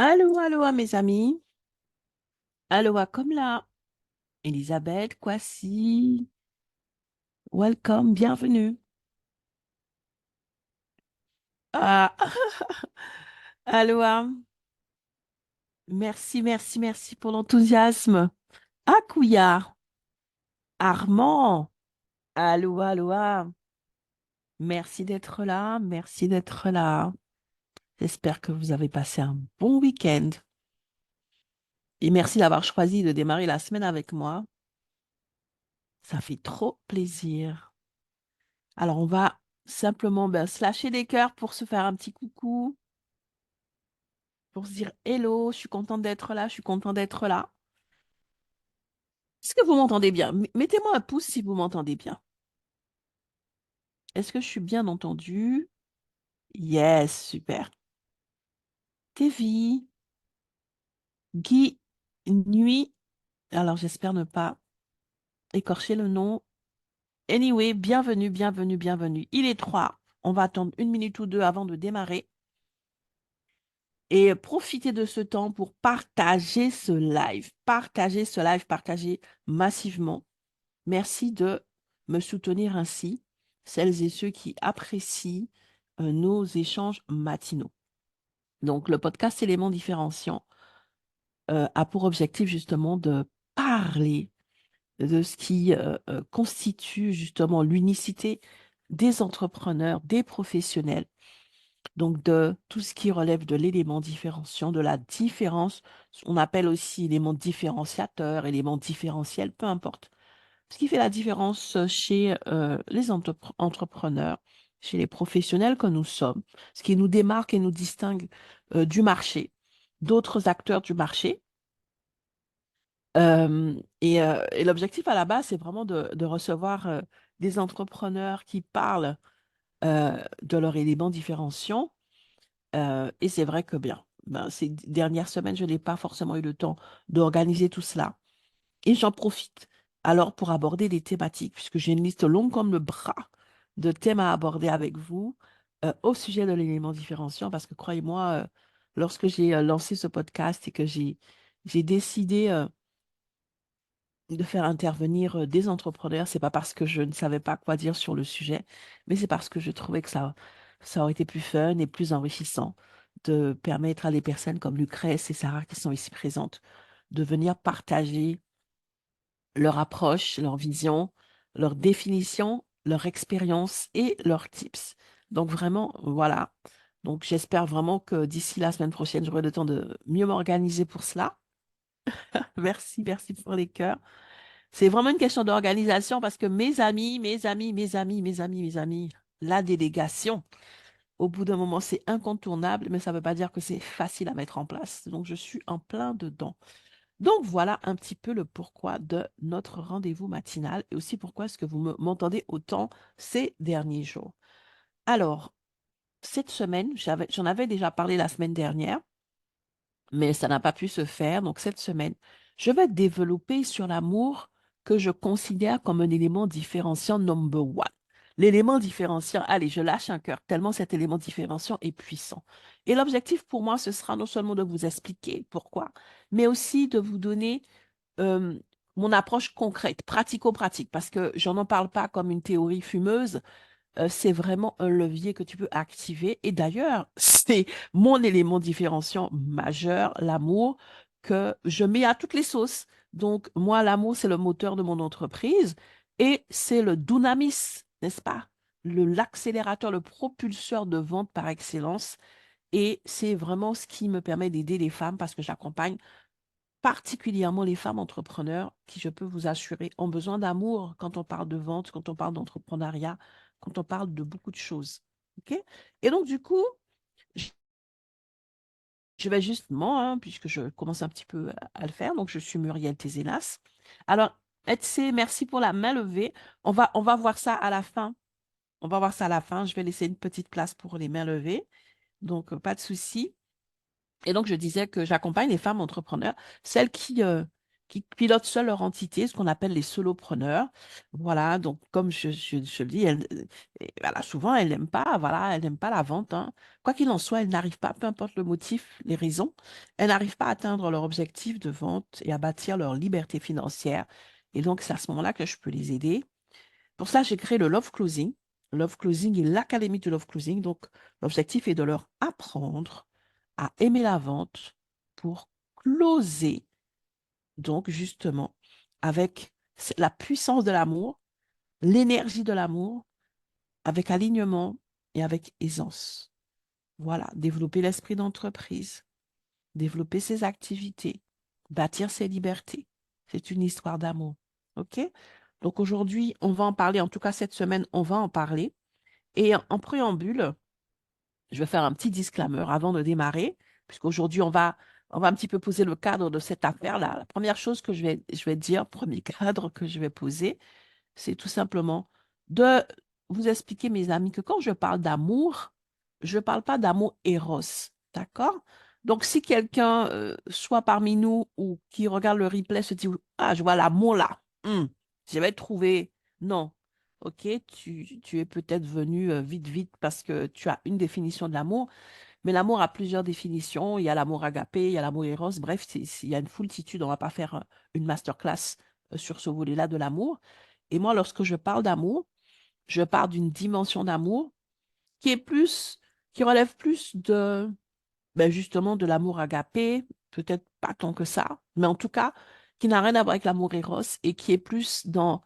Allô, mes amis. Aloha, comme là. Elisabeth, Kwasi, welcome, bienvenue. Ah, aloha. Merci pour l'enthousiasme. Akouya, Armand, aloha. Merci d'être là, merci d'être là. J'espère que vous avez passé un bon week-end. Et merci d'avoir choisi de démarrer la semaine avec moi. Ça fait trop plaisir. Alors, on va simplement se lâcher des cœurs pour se faire un petit coucou, pour se dire hello, je suis contente d'être là, je suis content d'être là. Est-ce que vous m'entendez bien? Mettez-moi un pouce si vous m'entendez bien. Est-ce que je suis bien entendue? Yes, super. Tevi, Guy, Nuit. Alors j'espère ne pas écorcher le nom. Anyway, bienvenue. Il est 3. On va attendre une minute ou deux avant de démarrer et profiter de ce temps pour partager ce live. Partager massivement. Merci de me soutenir ainsi, celles et ceux qui apprécient nos échanges matinaux. Donc, le podcast Éléments différenciants a pour objectif justement de parler de ce qui constitue justement l'unicité des entrepreneurs, des professionnels, donc de tout ce qui relève de l'élément différenciant, de la différence, on appelle aussi élément différenciateur, élément différentiel, peu importe. Ce qui fait la différence chez les entrepreneurs, chez les professionnels que nous sommes, ce qui nous démarque et nous distingue du marché, d'autres acteurs du marché. Et l'objectif à la base, c'est vraiment de recevoir des entrepreneurs qui parlent de leur élément différenciant. Et c'est vrai que bien, ces dernières semaines, je n'ai pas forcément eu le temps d'organiser tout cela. Et j'en profite alors pour aborder des thématiques, puisque j'ai une liste longue comme le bras de thèmes à aborder avec vous au sujet de l'élément différenciant, parce que croyez-moi, lorsque j'ai lancé ce podcast et que j'ai décidé de faire intervenir des entrepreneurs, c'est pas parce que je ne savais pas quoi dire sur le sujet, mais c'est parce que je trouvais que ça aurait été plus fun et plus enrichissant de permettre à des personnes comme Lucrèce et Sarah qui sont ici présentes de venir partager leur approche, leur vision, leur définition, leur expérience et leurs tips. Donc vraiment, voilà. Donc j'espère vraiment que d'ici la semaine prochaine, j'aurai le temps de mieux m'organiser pour cela. Merci pour les cœurs. C'est vraiment une question d'organisation parce que mes amis, la délégation, au bout d'un moment, c'est incontournable, mais ça ne veut pas dire que c'est facile à mettre en place. Donc je suis en plein dedans. Donc voilà un petit peu le pourquoi de notre rendez-vous matinal et aussi pourquoi est-ce que vous m'entendez autant ces derniers jours. Alors, cette semaine, j'en avais déjà parlé la semaine dernière, mais ça n'a pas pu se faire. Donc cette semaine, je vais développer sur l'amour que je considère comme un élément différenciant number one. L'élément différenciant, allez, je lâche un cœur, tellement cet élément différenciant est puissant. Et l'objectif pour moi, ce sera non seulement de vous expliquer pourquoi, mais aussi de vous donner euh, mon approche concrète, pratico-pratique, parce que j'en en parle pas comme une théorie fumeuse, c'est vraiment un levier que tu peux activer. Et d'ailleurs, c'est mon élément différenciant majeur, l'amour, que je mets à toutes les sauces. Donc, moi, l'amour, c'est le moteur de mon entreprise et c'est le dunamis, n'est-ce pas? L'accélérateur, le propulseur de vente par excellence. Et c'est vraiment ce qui me permet d'aider les femmes parce que j'accompagne particulièrement les femmes entrepreneurs qui, je peux vous assurer, ont besoin d'amour quand on parle de vente, quand on parle d'entrepreneuriat, quand on parle de beaucoup de choses. OK? Et donc, du coup, je je vais justement, hein, puisque je commence un petit peu à le faire, donc je suis Muriel Tézénas. Alors, Etsy, merci pour la main levée. On va voir ça à la fin. On va voir ça à la fin. Je vais laisser une petite place pour les mains levées. Donc, pas de souci. Et donc, je disais que j'accompagne les femmes entrepreneurs, celles qui pilotent seuls leur entité, ce qu'on appelle les solopreneurs. Voilà, donc comme je le dis, voilà, souvent, elle n'aime pas, voilà, elle n'aime pas la vente, hein. Quoi qu'il en soit, elles n'arrivent pas, peu importe le motif, les raisons, elles n'arrivent pas à atteindre leur objectif de vente et à bâtir leur liberté financière. Et donc, c'est à ce moment-là que je peux les aider. Pour ça, j'ai créé le Love Closing. Love Closing est l'académie du Love Closing. Donc, l'objectif est de leur apprendre à aimer la vente pour closer, donc justement, avec la puissance de l'amour, l'énergie de l'amour, avec alignement et avec aisance. Voilà, développer l'esprit d'entreprise, développer ses activités, bâtir ses libertés. C'est une histoire d'amour. OK? Donc aujourd'hui, on va en parler. En tout cas, cette semaine, on va en parler. Et en préambule, je vais faire un petit disclaimer avant de démarrer, puisqu'aujourd'hui, on va un petit peu poser le cadre de cette affaire-là. La première chose que je vais dire, premier cadre que je vais poser, c'est tout simplement de vous expliquer, mes amis, que quand je parle d'amour, je ne parle pas d'amour éros, d'accord? Donc, si quelqu'un, soit parmi nous ou qui regarde le replay, se dit, ah, je vois l'amour là, je vais trouver. Non, ok, tu es peut-être venu vite, vite parce que tu as une définition de l'amour, mais l'amour a plusieurs définitions. Il y a l'amour agapé, il y a l'amour éros, bref, il y a une foultitude. On ne va pas faire une masterclass sur ce volet-là de l'amour. Et moi, lorsque je parle d'amour, je parle d'une dimension d'amour qui est plus, qui relève plus de, ben justement, de l'amour agapé, peut-être pas tant que ça, mais en tout cas, qui n'a rien à voir avec l'amour éros et qui est plus dans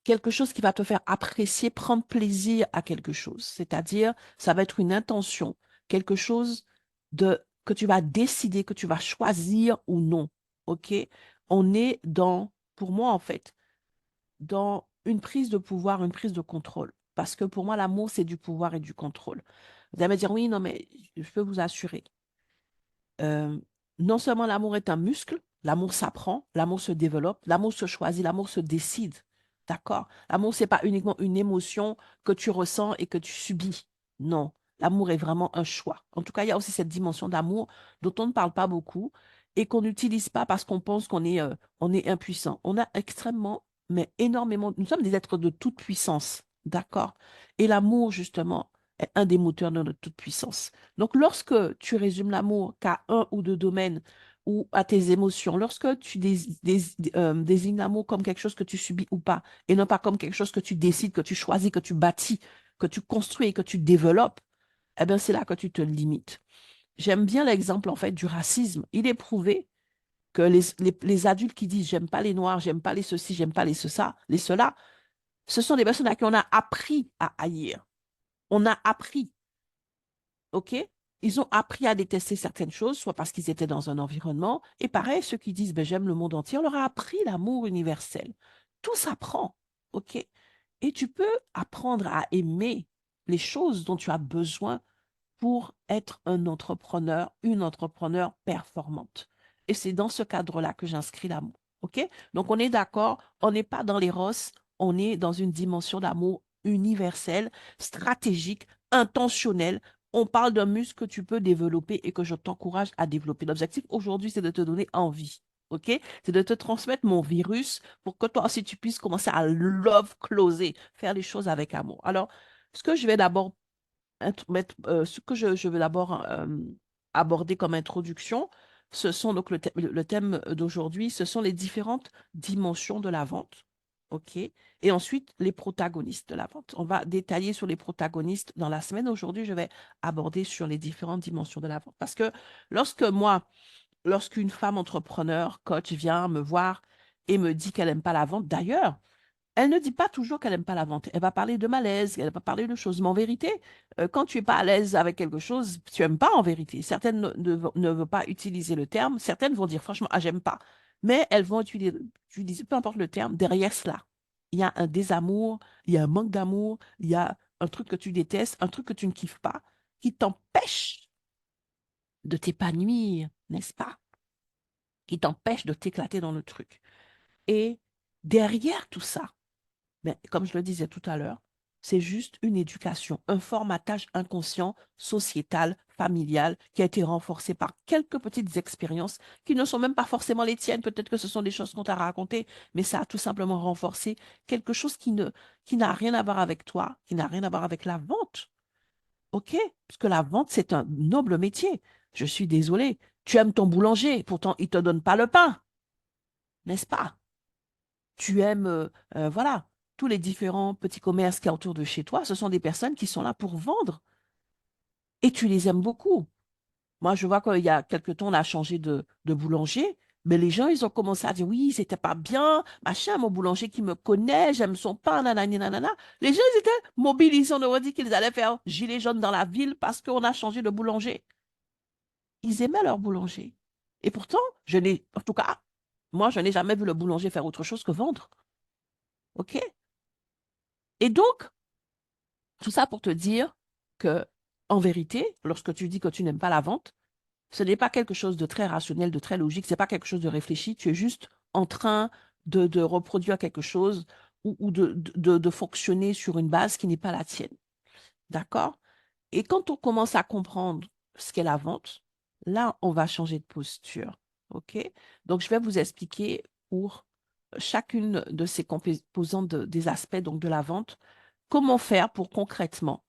quelque chose qui va te faire apprécier, prendre plaisir à quelque chose. C'est-à-dire, ça va être une intention, quelque chose que tu vas décider, que tu vas choisir ou non. OK? On est pour moi, en fait, dans une prise de pouvoir, une prise de contrôle. Parce que pour moi, l'amour, c'est du pouvoir et du contrôle. Vous allez me dire, oui, non, mais je peux vous assurer. euh, non seulement l'amour est un muscle, l'amour s'apprend, l'amour se développe, l'amour se choisit, l'amour se décide. D'accord? L'amour, c'est pas uniquement une émotion que tu ressens et que tu subis. Non, l'amour est vraiment un choix. En tout cas, il y a aussi cette dimension d'amour dont on ne parle pas beaucoup et qu'on n'utilise pas parce qu'on pense qu'on est impuissant. On a extrêmement, mais énormément, nous sommes des êtres de toute puissance. D'accord? Et l'amour, justement, est un des moteurs de notre toute puissance. Donc, lorsque tu résumes l'amour qu'à un ou deux domaines ou à tes émotions, lorsque tu désignes l'amour comme quelque chose que tu subis ou pas, et non pas comme quelque chose que tu décides, que tu choisis, que tu bâtis, que tu construis et que tu développes, eh bien, c'est là que tu te limites. J'aime bien l'exemple, en fait, du racisme. Il est prouvé que les adultes qui disent j'aime pas les noirs, j'aime pas les ceci, j'aime pas les cela, ce sont des personnes à qui on a appris à haïr. On a appris. OK? Ils ont appris à détester certaines choses, soit parce qu'ils étaient dans un environnement. Et pareil, ceux qui disent, ben, j'aime le monde entier, on leur a appris l'amour universel. Tout s'apprend. OK? Et tu peux apprendre à aimer les choses dont tu as besoin pour être un entrepreneur, une entrepreneur performante. Et c'est dans ce cadre-là que j'inscris l'amour. OK? Donc, on est d'accord, on n'est pas dans les rosses, on est dans une dimension d'amour universelle, stratégique, intentionnelle. On parle d'un muscle que tu peux développer et que je t'encourage à développer. L'objectif aujourd'hui, c'est de te donner envie. OK? C'est de te transmettre mon virus pour que toi aussi tu puisses commencer à love closer, faire les choses avec amour. Alors, ce que je vais d'abord ce que je veux d'abord aborder comme introduction, ce sont donc le thème d'aujourd'hui, ce sont les différentes dimensions de la vente. OK? Et ensuite, les protagonistes de la vente. On va détailler sur les protagonistes dans la semaine. Aujourd'hui, je vais aborder sur les différentes dimensions de la vente. Parce que lorsqu'une femme entrepreneur, coach, vient me voir et me dit qu'elle n'aime pas la vente, d'ailleurs, elle ne dit pas toujours qu'elle n'aime pas la vente. Elle va parler de malaise, elle va parler de choses. Mais en vérité, quand tu n'es pas à l'aise avec quelque chose, tu n'aimes pas en vérité. Certaines ne veulent pas utiliser le terme. Certaines vont dire franchement, ah, j'aime pas. Mais elles vont utiliser, peu importe le terme, derrière cela. Il y a un désamour, il y a un manque d'amour, il y a un truc que tu détestes, un truc que tu ne kiffes pas, qui t'empêche de t'épanouir, n'est-ce pas? Qui t'empêche de t'éclater dans le truc. Et derrière tout ça, mais comme je le disais tout à l'heure, c'est juste une éducation, un formatage inconscient, sociétal, familial, qui a été renforcé par quelques petites expériences qui ne sont même pas forcément les tiennes. Peut-être que ce sont des choses qu'on t'a racontées, mais ça a tout simplement renforcé quelque chose qui n'a rien à voir avec toi, qui n'a rien à voir avec la vente. OK? Parce que la vente, c'est un noble métier. Je suis désolée. Tu aimes ton boulanger, pourtant, il ne te donne pas le pain, n'est-ce pas? Tu aimes, voilà, tous les différents petits commerces qu'il y a autour de chez toi, ce sont des personnes qui sont là pour vendre et tu les aimes beaucoup. Moi, je vois qu'il y a quelque temps, on a changé de boulanger, mais les gens, ils ont commencé à dire oui, c'était pas bien, machin, mon boulanger qui me connaît, j'aime son pain, nanani, nanana. Les gens, ils étaient mobilisés, on aurait dit qu'ils allaient faire gilet jaune dans la ville parce qu'on a changé de boulanger. Ils aimaient leur boulanger. Et pourtant, en tout cas, moi, je n'ai jamais vu le boulanger faire autre chose que vendre. OK? Et donc, tout ça pour te dire que, en vérité, lorsque tu dis que tu n'aimes pas la vente, ce n'est pas quelque chose de très rationnel, de très logique, ce n'est pas quelque chose de réfléchi, tu es juste en train de reproduire quelque chose ou de fonctionner sur une base qui n'est pas la tienne. D'accord? Et quand on commence à comprendre ce qu'est la vente, là, on va changer de posture. OK? Donc, je vais vous expliquer pour chacune de ces composantes des aspects donc, de la vente, comment faire pour concrètement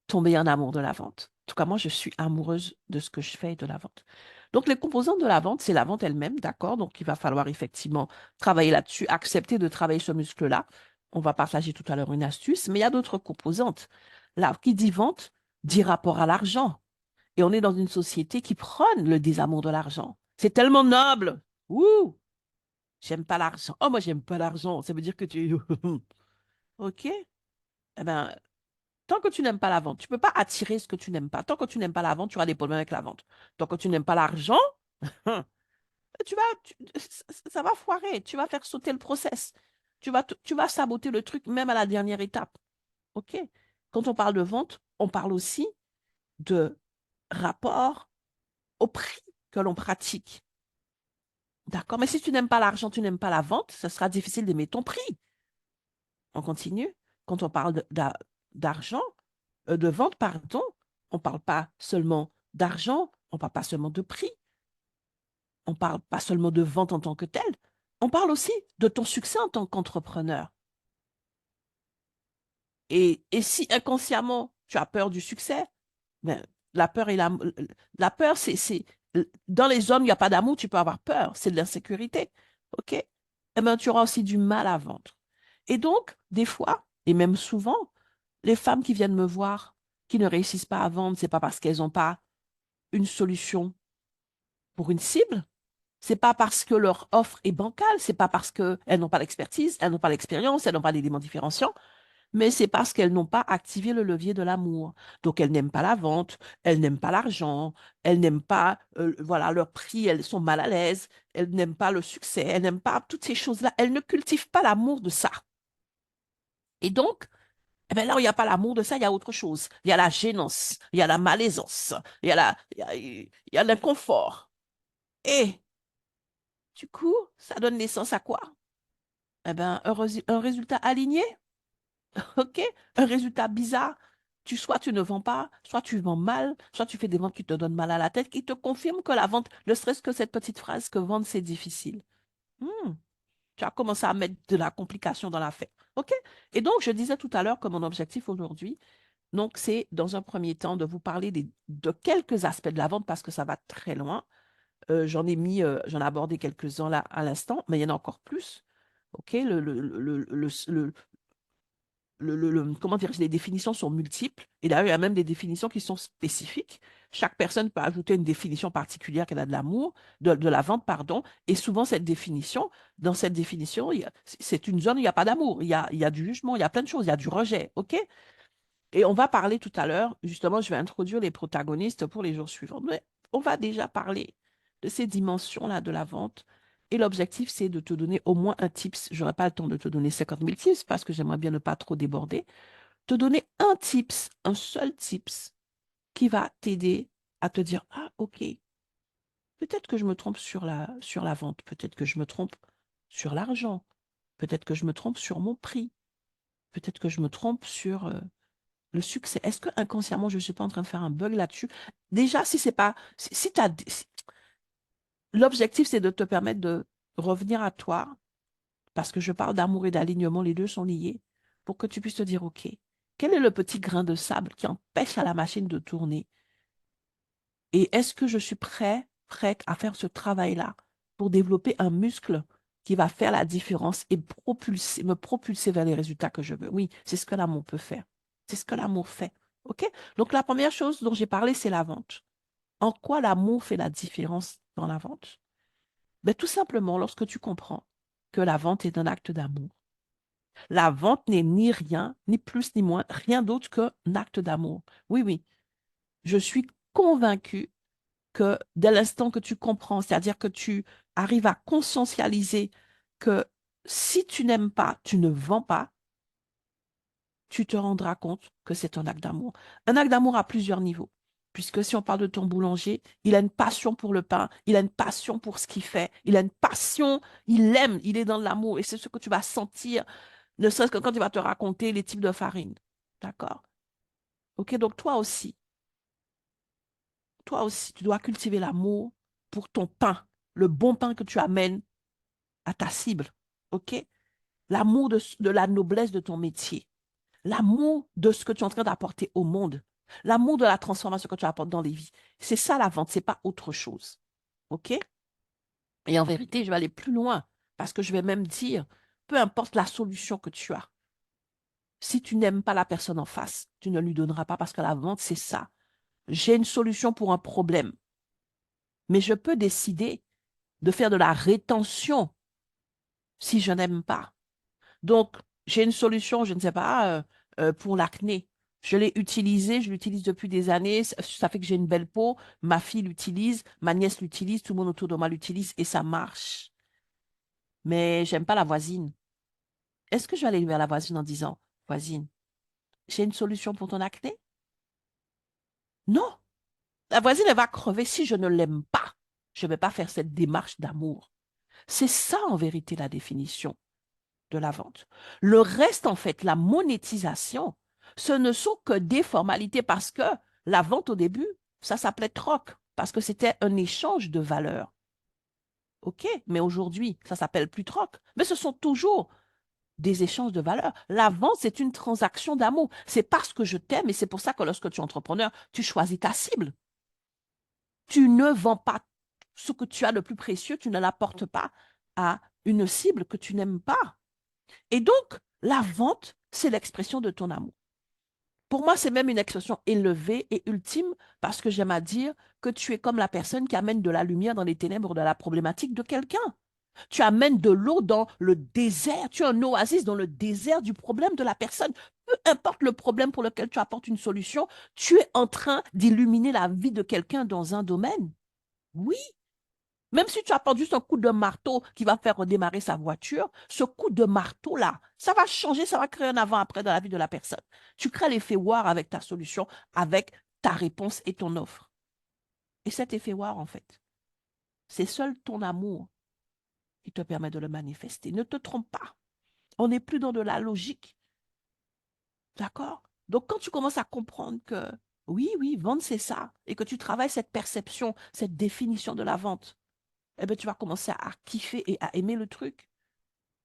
tomber en amour de la vente. En tout cas, moi, je suis amoureuse de ce que je fais et de la vente. Donc, les composantes de la vente, c'est la vente elle-même, d'accord? Donc, il va falloir effectivement travailler là-dessus, accepter de travailler ce muscle-là. On va partager tout à l'heure une astuce, mais il y a d'autres composantes. Là, qui dit vente, dit rapport à l'argent. Et on est dans une société qui prône le désamour de l'argent. C'est tellement noble. Ouh, j'aime pas l'argent. Oh, moi, j'aime pas l'argent. Ça veut dire que tu... OK? Eh ben, tant que tu n'aimes pas la vente, tu ne peux pas attirer ce que tu n'aimes pas. Tant que tu n'aimes pas la vente, tu auras des problèmes avec la vente. Tant que tu n'aimes pas l'argent, tu vas, ça va foirer. Tu vas faire sauter le process. Tu vas saboter le truc même à la dernière étape. OK? Quand on parle de vente, on parle aussi de rapport au prix que l'on pratique. D'accord? Mais si tu n'aimes pas l'argent, tu n'aimes pas la vente, ce sera difficile d'aimer ton prix. On continue. Quand on parle d'argent, de vente, pardon, on ne parle pas seulement d'argent, on ne parle pas seulement de prix, on ne parle pas seulement de vente en tant que telle, on parle aussi de ton succès en tant qu'entrepreneur. Et si inconsciemment tu as peur du succès, ben, la peur et la peur, dans les hommes, il n'y a pas d'amour, tu peux avoir peur, c'est de l'insécurité. OK? Eh ben, tu auras aussi du mal à vendre. Et donc, des fois, et même souvent, les femmes qui viennent me voir, qui ne réussissent pas à vendre, c'est pas parce qu'elles n'ont pas une solution pour une cible, c'est pas parce que leur offre est bancale, c'est pas parce qu'elles n'ont pas l'expertise, elles n'ont pas l'expérience, elles n'ont pas d'éléments différenciants, mais c'est parce qu'elles n'ont pas activé le levier de l'amour. Donc, elles n'aiment pas la vente, elles n'aiment pas l'argent, elles n'aiment pas voilà, leur prix, elles sont mal à l'aise, elles n'aiment pas le succès, elles n'aiment pas toutes ces choses-là, elles ne cultivent pas l'amour de ça. Et donc, eh ben là où il n'y a pas l'amour de ça, il y a autre chose. Il y a la gênance, il y a la malaisance, il y a l'inconfort. Et du coup, ça donne naissance à quoi? Eh ben, un résultat aligné, OK? Un résultat bizarre. Soit tu ne vends pas, soit tu vends mal, soit tu fais des ventes qui te donnent mal à la tête, qui te confirment que la vente, ne serait-ce que cette petite phrase que vendre, c'est difficile. Hmm, Tu as commencé à mettre de la complication dans l'affaire. OK? Et donc, je disais tout à l'heure que mon objectif aujourd'hui, donc, c'est dans un premier temps de vous parler de quelques aspects de la vente parce que ça va très loin. J'en ai abordé quelques-uns là à l'instant, mais il y en a encore plus. OK? Comment dire, les définitions sont multiples. Et d'ailleurs, il y a même des définitions qui sont spécifiques. Chaque personne peut ajouter une définition particulière qu'elle a de l'amour, de la vente, pardon. Et souvent, dans cette définition, c'est une zone où il n'y a pas d'amour. Il y a du jugement, il y a plein de choses, il y a du rejet. OK? Et on va parler tout à l'heure, justement, je vais introduire les protagonistes pour les jours suivants. Mais on va déjà parler de ces dimensions-là de la vente. Et l'objectif, c'est de te donner au moins un tips. Je n'aurai pas le temps de te donner 50 000 tips parce que j'aimerais bien ne pas trop déborder. Te donner un tips, un seul tips qui va t'aider à te dire, ah, OK, peut-être que je me trompe sur la vente, peut-être que je me trompe sur l'argent, peut-être que je me trompe sur mon prix. peut-être que je me trompe sur le succès. Est-ce que inconsciemment, je ne suis pas en train de faire un bug là-dessus? Déjà, si c'est pas, si l'objectif, c'est de te permettre de revenir à toi, parce que je parle d'amour et d'alignement, les deux sont liés, pour que tu puisses te dire, OK, quel est le petit grain de sable qui empêche à la machine de tourner? Et est-ce que je suis prêt à faire ce travail-là pour développer un muscle qui va faire la différence et me propulser vers les résultats que je veux? Oui, c'est ce que l'amour peut faire. C'est ce que l'amour fait. OK? Donc, la première chose dont j'ai parlé, c'est la vente. En quoi l'amour fait la différence dans la vente? Ben, tout simplement, lorsque tu comprends que la vente est un acte d'amour. La vente n'est ni rien, ni plus ni moins, rien d'autre qu'un acte d'amour. Oui, oui, je suis convaincue que dès l'instant que tu comprends, c'est-à-dire que tu arrives à conscientialiser que si tu n'aimes pas, tu ne vends pas, tu te rendras compte que c'est un acte d'amour. Un acte d'amour à plusieurs niveaux. Puisque si on parle de ton boulanger, il a une passion pour le pain, il a une passion pour ce qu'il fait, il a une passion, il aime, il est dans l'amour. Et c'est ce que tu vas sentir, ne serait-ce que quand il va te raconter les types de farine. D'accord? OK, donc toi aussi, tu dois cultiver l'amour pour ton pain, le bon pain que tu amènes à ta cible. OK? L'amour de la noblesse de ton métier. L'amour de ce que tu es en train d'apporter au monde. L'amour de la transformation que tu apportes dans les vies. C'est ça la vente, c'est pas autre chose. OK? Et en vérité, je vais aller plus loin parce que je vais même dire, peu importe la solution que tu as, si tu n'aimes pas la personne en face, tu ne lui donneras pas parce que la vente, c'est ça. J'ai une solution pour un problème, mais je peux décider de faire de la rétention si je n'aime pas. Donc, j'ai une solution, je ne sais pas, pour l'acné. Je l'ai utilisé, je l'utilise depuis des années. Ça fait que j'ai une belle peau. Ma fille l'utilise, ma nièce l'utilise, tout le monde autour de moi l'utilise et ça marche. Mais j'aime pas la voisine. Est-ce que je vais aller vers la voisine en disant, voisine, j'ai une solution pour ton acné? Non. La voisine, elle va crever si je ne l'aime pas. Je ne vais pas faire cette démarche d'amour. C'est ça, en vérité, la définition de la vente. Le reste, en fait, la monétisation, ce ne sont que des formalités parce que la vente au début, ça s'appelait troc, parce que c'était un échange de valeurs. OK, mais aujourd'hui, ça s'appelle plus troc. Mais ce sont toujours des échanges de valeurs. La vente, c'est une transaction d'amour. C'est parce que je t'aime et c'est pour ça que lorsque tu es entrepreneur, tu choisis ta cible. Tu ne vends pas ce que tu as de plus précieux, tu ne l'apportes pas à une cible que tu n'aimes pas. Et donc, la vente, c'est l'expression de ton amour. Pour moi, c'est même une expression élevée et ultime parce que j'aime à dire que tu es comme la personne qui amène de la lumière dans les ténèbres de la problématique de quelqu'un. Tu amènes de l'eau dans le désert, tu es un oasis dans le désert du problème de la personne. Peu importe le problème pour lequel tu apportes une solution, tu es en train d'illuminer la vie de quelqu'un dans un domaine. Oui, même si tu apportes juste un coup de marteau qui va faire redémarrer sa voiture, ce coup de marteau-là, ça va changer, ça va créer un avant-après dans la vie de la personne. Tu crées l'effet war avec ta solution, avec ta réponse et ton offre. Et cet effet war, en fait, c'est seul ton amour qui te permet de le manifester. Ne te trompe pas. On n'est plus dans de la logique. D'accord? Donc, quand tu commences à comprendre que oui, oui, vendre, c'est ça, et que tu travailles cette perception, cette définition de la vente, eh bien, tu vas commencer à kiffer et à aimer le truc.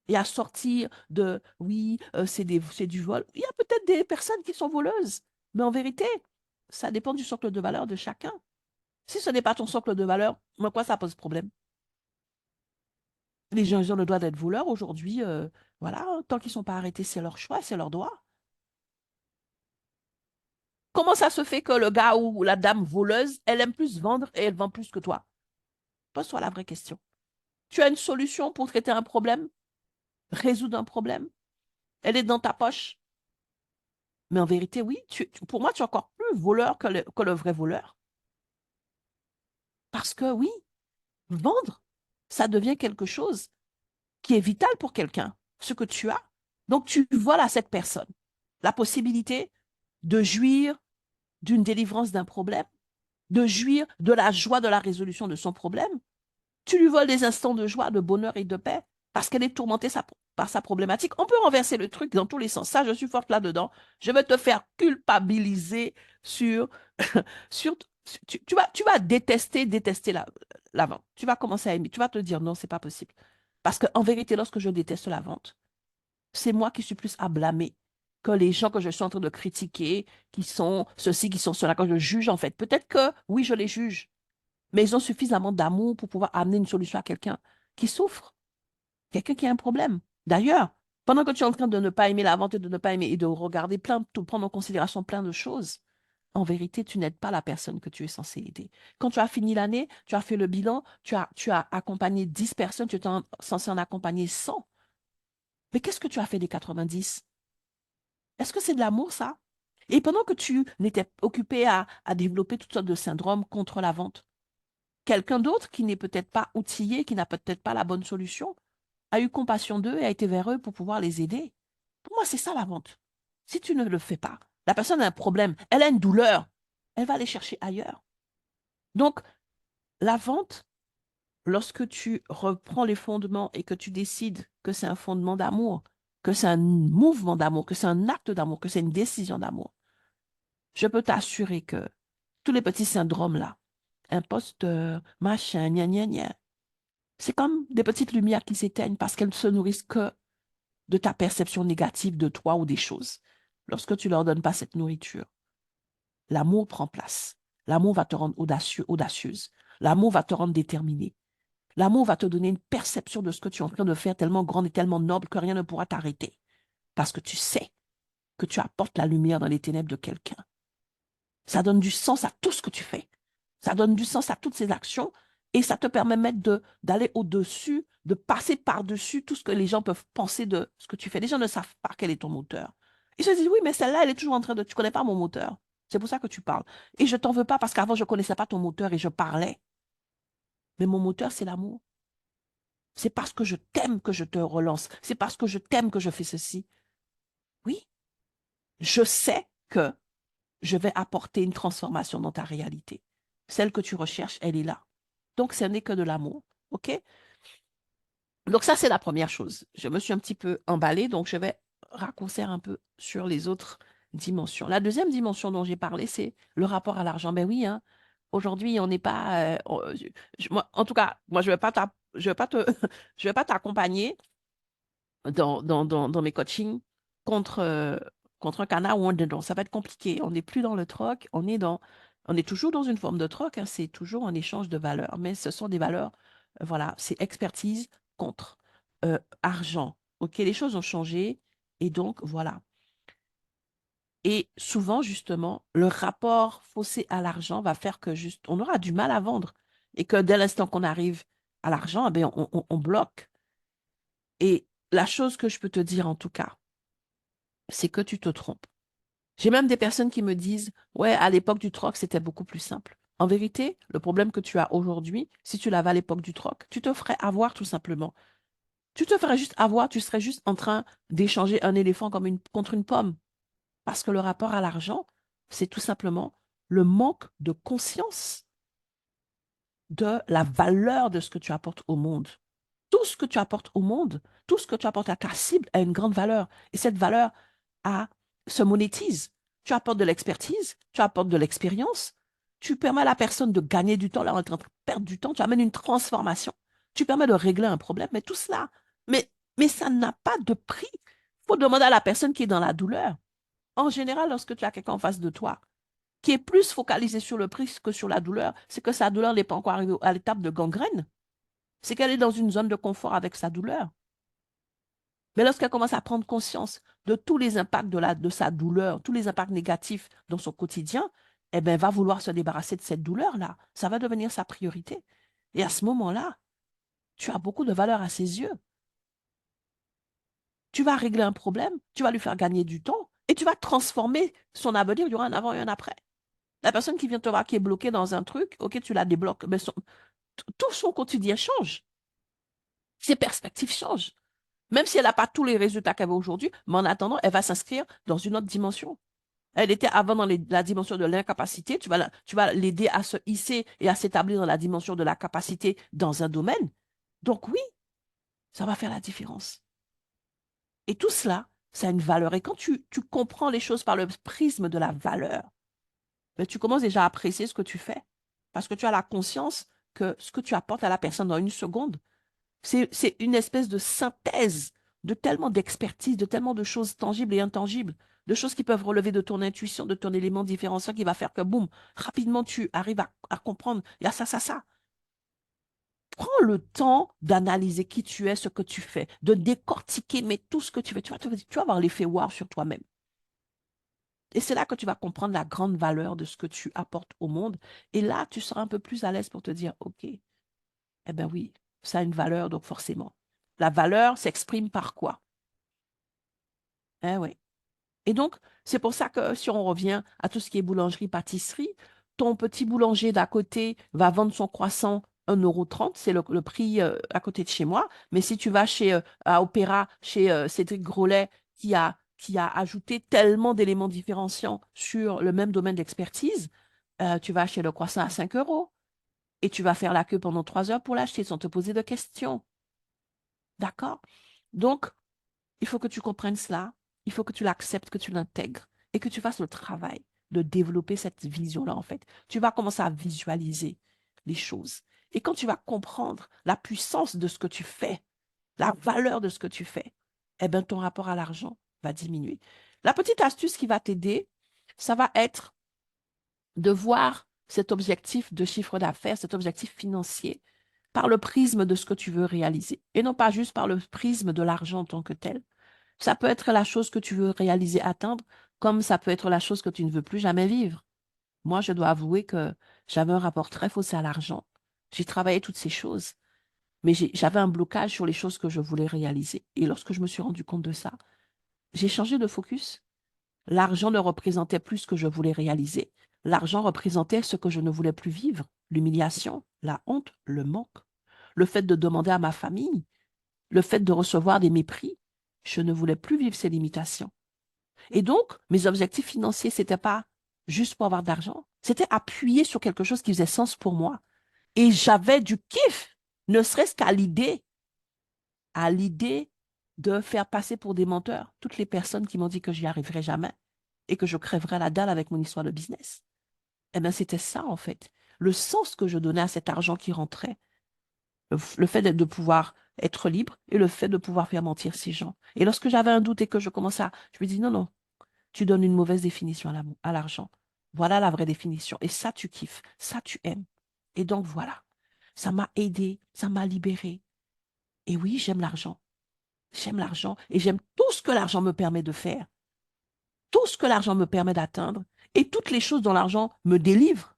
Et à sortir de oui, c'est du vol. Il y a peut-être des personnes qui sont voleuses, mais en vérité, ça dépend du socle de valeur de chacun. Si ce n'est pas ton socle de valeur, moi, quoi, ça pose problème? Les gens, ils ont le droit d'être voleurs aujourd'hui. Voilà, tant qu'ils ne sont pas arrêtés, c'est leur choix, c'est leur droit. Comment ça se fait que le gars ou la dame voleuse, elle aime plus vendre et elle vend plus que toi? Pose-toi la vraie question. Tu as une solution pour traiter un problème, résoudre un problème? Elle est dans ta poche. Mais en vérité, oui, pour moi, tu es encore plus voleur que le vrai voleur. Parce que oui, vendre, ça devient quelque chose qui est vital pour quelqu'un, ce que tu as. Donc, tu voles à cette personne la possibilité de jouir d'une délivrance d'un problème, de jouir de la joie de la résolution de son problème. Tu lui voles des instants de joie, de bonheur et de paix parce qu'elle est tourmentée. par sa problématique. On peut renverser le truc dans tous les sens. Ça, je suis forte là-dedans. Je vais te faire culpabiliser sur, sur tu vas détester la vente. Tu vas commencer à aimer. Tu vas te dire non, c'est pas possible. Parce qu'en vérité, lorsque je déteste la vente, c'est moi qui suis plus à blâmer que les gens que je suis en train de critiquer, qui sont ceux-ci, qui sont ceux-là, quand je juge, en fait. Peut-être que, oui, je les juge, mais ils ont suffisamment d'amour pour pouvoir amener une solution à quelqu'un qui souffre, quelqu'un qui a un problème. D'ailleurs, pendant que tu es en train de ne pas aimer la vente et de ne pas aimer et de regarder prendre en considération plein de choses, en vérité, tu n'aides pas la personne que tu es censé aider. Quand tu as fini l'année, tu as fait le bilan, tu as accompagné 10 personnes, tu es censé en accompagner 100. Mais qu'est-ce que tu as fait des 90? Est-ce que c'est de l'amour, ça? Et pendant que tu n'étais occupé à développer toutes sortes de syndromes contre la vente, quelqu'un d'autre qui n'est peut-être pas outillé, qui n'a peut-être pas la bonne solution, a eu compassion d'eux et a été vers eux pour pouvoir les aider. Pour moi, c'est ça la vente. Si tu ne le fais pas, la personne a un problème, elle a une douleur, elle va aller chercher ailleurs. Donc, la vente, lorsque tu reprends les fondements et que tu décides que c'est un fondement d'amour, que c'est un mouvement d'amour, que c'est un acte d'amour, que c'est une décision d'amour, je peux t'assurer que tous les petits syndromes-là, imposteur, machin, gna gna gna, c'est comme des petites lumières qui s'éteignent parce qu'elles ne se nourrissent que de ta perception négative de toi ou des choses. Lorsque tu ne leur donnes pas cette nourriture, l'amour prend place. L'amour va te rendre audacieux, audacieuse. L'amour va te rendre déterminé. L'amour va te donner une perception de ce que tu es en train de faire tellement grande et tellement noble que rien ne pourra t'arrêter. Parce que tu sais que tu apportes la lumière dans les ténèbres de quelqu'un. Ça donne du sens à tout ce que tu fais. Ça donne du sens à toutes ces actions et ça te permet même d'aller au-dessus, de passer par-dessus tout ce que les gens peuvent penser de ce que tu fais. Les gens ne savent pas quel est ton moteur. Ils se disent, oui, mais celle-là, elle est toujours en train de... Tu ne connais pas mon moteur. C'est pour ça que tu parles. Et je t'en veux pas parce qu'avant, je ne connaissais pas ton moteur et je parlais. Mais mon moteur, c'est l'amour. C'est parce que je t'aime que je te relance. C'est parce que je t'aime que je fais ceci. Oui, je sais que je vais apporter une transformation dans ta réalité. Celle que tu recherches, elle est là. Donc, ce n'est que de l'amour. OK? Donc, ça, c'est la première chose. Je me suis un petit peu emballée, donc je vais raccourcir un peu sur les autres dimensions. La deuxième dimension dont j'ai parlé, c'est le rapport à l'argent. Ben oui, hein, aujourd'hui, on n'est pas... en tout cas, moi, je vais pas te, je vais pas t'accompagner dans mes coachings contre, contre un canard ou un dindon. Ça va être compliqué. On n'est plus dans le troc, on est toujours dans une forme de troc, hein, c'est toujours un échange de valeurs, mais ce sont des valeurs, voilà, c'est expertise contre argent. OK, les choses ont changé et donc voilà. Et souvent, justement, le rapport faussé à l'argent va faire que juste, on aura du mal à vendre et que dès l'instant qu'on arrive à l'argent, eh bien, on bloque. Et la chose que je peux te dire en tout cas, c'est que tu te trompes. J'ai même des personnes qui me disent, ouais, à l'époque du troc, c'était beaucoup plus simple. En vérité, le problème que tu as aujourd'hui, si tu l'avais à l'époque du troc, tu te ferais avoir tout simplement. Tu te ferais juste avoir, tu serais juste en train d'échanger un éléphant contre une pomme. Parce que le rapport à l'argent, c'est tout simplement le manque de conscience de la valeur de ce que tu apportes au monde. Tout ce que tu apportes au monde, tout ce que tu apportes à ta cible a une grande valeur. Et cette valeur se monétise. Tu apportes de l'expertise, tu apportes de l'expérience, tu permets à la personne de gagner du temps, là on est en train de perdre du temps, tu amènes une transformation, tu permets de régler un problème, mais tout cela, mais ça n'a pas de prix. Il faut demander à la personne qui est dans la douleur. En général, lorsque tu as quelqu'un en face de toi qui est plus focalisé sur le prix que sur la douleur, c'est que sa douleur n'est pas encore arrivée à l'étape de gangrène. C'est qu'elle est dans une zone de confort avec sa douleur. Mais lorsqu'elle commence à prendre conscience de tous les impacts de sa douleur, tous les impacts négatifs dans son quotidien, eh bien, elle va vouloir se débarrasser de cette douleur-là. Ça va devenir sa priorité. Et à ce moment-là, tu as beaucoup de valeur à ses yeux. Tu vas régler un problème, tu vas lui faire gagner du temps et tu vas transformer son avenir. Il y aura un avant et un après. La personne qui vient te voir, qui est bloquée dans un truc, ok, tu la débloques, mais tout son quotidien change. Ses perspectives changent. Même si elle n'a pas tous les résultats qu'elle veut aujourd'hui, mais en attendant, elle va s'inscrire dans une autre dimension. Elle était avant dans la dimension de l'incapacité. Tu vas l'aider à se hisser et à s'établir dans la dimension de la capacité dans un domaine. Donc oui, ça va faire la différence. Et tout cela, ça a une valeur. Et quand tu comprends les choses par le prisme de la valeur, ben, tu commences déjà à apprécier ce que tu fais. Parce que tu as la conscience que ce que tu apportes à la personne dans une seconde, c'est une espèce de synthèse de tellement d'expertise, de tellement de choses tangibles et intangibles, de choses qui peuvent relever de ton intuition, de ton élément différenciant qui va faire que, boum, rapidement, tu arrives à comprendre, il y a ça, ça, ça. Prends le temps d'analyser qui tu es, ce que tu fais, de décortiquer, mais tout ce que tu fais. Tu vas avoir l'effet wow sur toi-même. Et c'est là que tu vas comprendre la grande valeur de ce que tu apportes au monde. Et là, tu seras un peu plus à l'aise pour te dire, OK, eh bien oui, ça a une valeur, donc forcément. La valeur s'exprime par quoi? Eh oui. Et donc, c'est pour ça que si on revient à tout ce qui est boulangerie, pâtisserie, ton petit boulanger d'à côté va vendre son croissant 1,30 €, c'est le prix à côté de chez moi. Mais si tu vas à Opéra, chez Cédric Grolet, qui a ajouté tellement d'éléments différenciants sur le même domaine d'expertise, tu vas acheter le croissant à 5 € et tu vas faire la queue pendant 3 heures pour l'acheter sans te poser de questions. D'accord? Donc, il faut que tu comprennes cela, il faut que tu l'acceptes, que tu l'intègres et que tu fasses le travail de développer cette vision-là, en fait. Tu vas commencer à visualiser les choses. Et quand tu vas comprendre la puissance de ce que tu fais, la valeur de ce que tu fais, eh bien, ton rapport à l'argent va diminuer. La petite astuce qui va t'aider, ça va être de voir cet objectif de chiffre d'affaires, cet objectif financier, par le prisme de ce que tu veux réaliser et non pas juste par le prisme de l'argent en tant que tel. Ça peut être la chose que tu veux réaliser, atteindre, comme ça peut être la chose que tu ne veux plus jamais vivre. Moi, je dois avouer que j'avais un rapport très faussé à l'argent. J'ai travaillé toutes ces choses, mais j'avais un blocage sur les choses que je voulais réaliser. Et lorsque je me suis rendu compte de ça, j'ai changé de focus. L'argent ne représentait plus ce que je voulais réaliser. L'argent représentait ce que je ne voulais plus vivre, l'humiliation, la honte, le manque, le fait de demander à ma famille, le fait de recevoir des mépris. Je ne voulais plus vivre ces limitations. Et donc, mes objectifs financiers, c'était pas juste pour avoir d'argent, c'était appuyer sur quelque chose qui faisait sens pour moi. Et j'avais du kiff, ne serait-ce à l'idée de faire passer pour des menteurs toutes les personnes qui m'ont dit que j'y arriverais jamais et que je crèverais la dalle avec mon histoire de business. Eh bien, c'était ça, en fait. Le sens que je donnais à cet argent qui rentrait, le fait de pouvoir être libre et le fait de pouvoir faire mentir ces gens. Et lorsque j'avais un doute et que je commençais je me dis non, non, tu donnes une mauvaise définition à l'argent. Voilà la vraie définition. Et ça, tu kiffes. Ça, tu aimes. Et donc, voilà. Ça m'a aidé. Ça m'a libéré. Et oui, j'aime l'argent. J'aime l'argent. Et j'aime tout ce que l'argent me permet de faire. Tout ce que l'argent me permet d'atteindre. Et toutes les choses dont l'argent me délivre.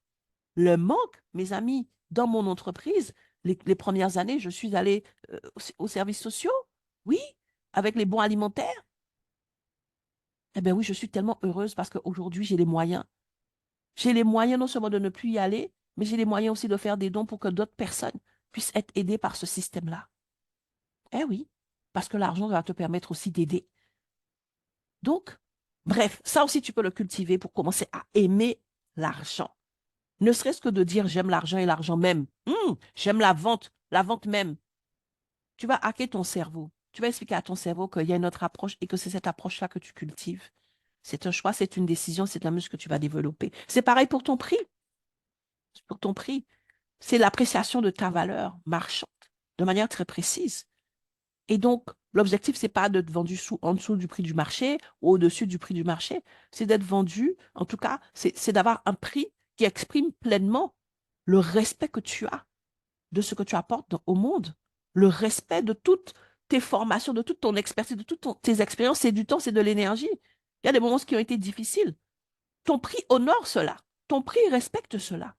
Le manque, mes amis, dans mon entreprise, les premières années, je suis allée aux services sociaux. Oui, avec les bons alimentaires. Eh bien oui, je suis tellement heureuse parce qu'aujourd'hui, j'ai les moyens. J'ai les moyens non seulement de ne plus y aller, mais j'ai les moyens aussi de faire des dons pour que d'autres personnes puissent être aidées par ce système-là. Eh oui, parce que l'argent va te permettre aussi d'aider. Donc, bref, ça aussi, tu peux le cultiver pour commencer à aimer l'argent. Ne serait-ce que de dire j'aime l'argent et l'argent même. J'aime la vente même. Tu vas hacker ton cerveau. Tu vas expliquer à ton cerveau qu'il y a une autre approche et que c'est cette approche-là que tu cultives. C'est un choix, c'est une décision, c'est un muscle que tu vas développer. C'est pareil pour ton prix. Pour ton prix. C'est l'appréciation de ta valeur marchande de manière très précise. Et donc, l'objectif, c'est pas d'être vendu en dessous du prix du marché ou au-dessus du prix du marché, c'est d'être vendu, en tout cas, c'est d'avoir un prix qui exprime pleinement le respect que tu as de ce que tu apportes au monde, le respect de toutes tes formations, de toute ton expertise, de toutes tes expériences, c'est du temps, c'est de l'énergie. Il y a des moments qui ont été difficiles. Ton prix honore cela. Ton prix respecte cela.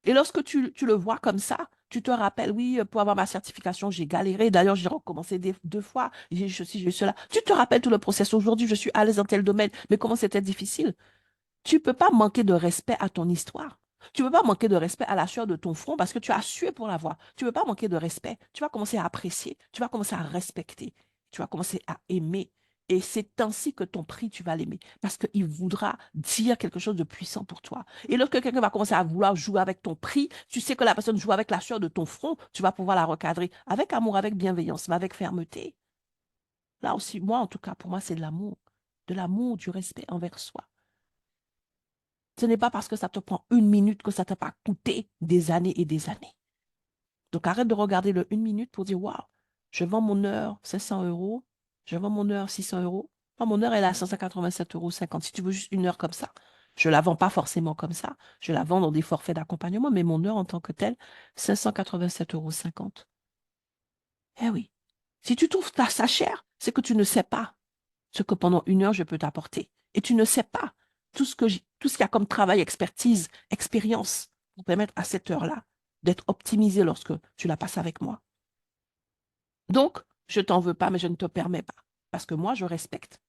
Et lorsque tu le vois comme ça, tu te rappelles, oui, pour avoir ma certification, j'ai galéré. D'ailleurs, j'ai recommencé deux fois. J'ai ceci, j'ai cela. Tu te rappelles tout le processus. Aujourd'hui, je suis à l'aise dans tel domaine. Mais comment c'était difficile? Tu ne peux pas manquer de respect à ton histoire. Tu ne peux pas manquer de respect à la sueur de ton front parce que tu as sué pour l'avoir. Tu ne peux pas manquer de respect. Tu vas commencer à apprécier. Tu vas commencer à respecter. Tu vas commencer à aimer. Et c'est ainsi que ton prix, tu vas l'aimer. Parce qu'il voudra dire quelque chose de puissant pour toi. Et lorsque quelqu'un va commencer à vouloir jouer avec ton prix, tu sais que la personne joue avec la sueur de ton front, tu vas pouvoir la recadrer avec amour, avec bienveillance, mais avec fermeté. Là aussi, moi, en tout cas, pour moi, c'est de l'amour. De l'amour, du respect envers soi. Ce n'est pas parce que ça te prend une minute que ça t'a pas coûté des années et des années. Donc, arrête de regarder le une minute pour dire, waouh, je vends mon heure 500 euros, je vends mon heure 600 euros. Non, mon heure, elle est à 587,50 € si tu veux juste une heure comme ça. Je ne la vends pas forcément comme ça. Je la vends dans des forfaits d'accompagnement, mais mon heure en tant que telle, 587,50 €. Eh oui. Si tu trouves ça cher, c'est que tu ne sais pas ce que pendant une heure je peux t'apporter. Et tu ne sais pas tout ce qu'il y a comme travail, expertise, expérience pour permettre à cette heure-là d'être optimisée lorsque tu la passes avec moi. Donc, je t'en veux pas, mais je ne te permets pas. Parce que moi, je respecte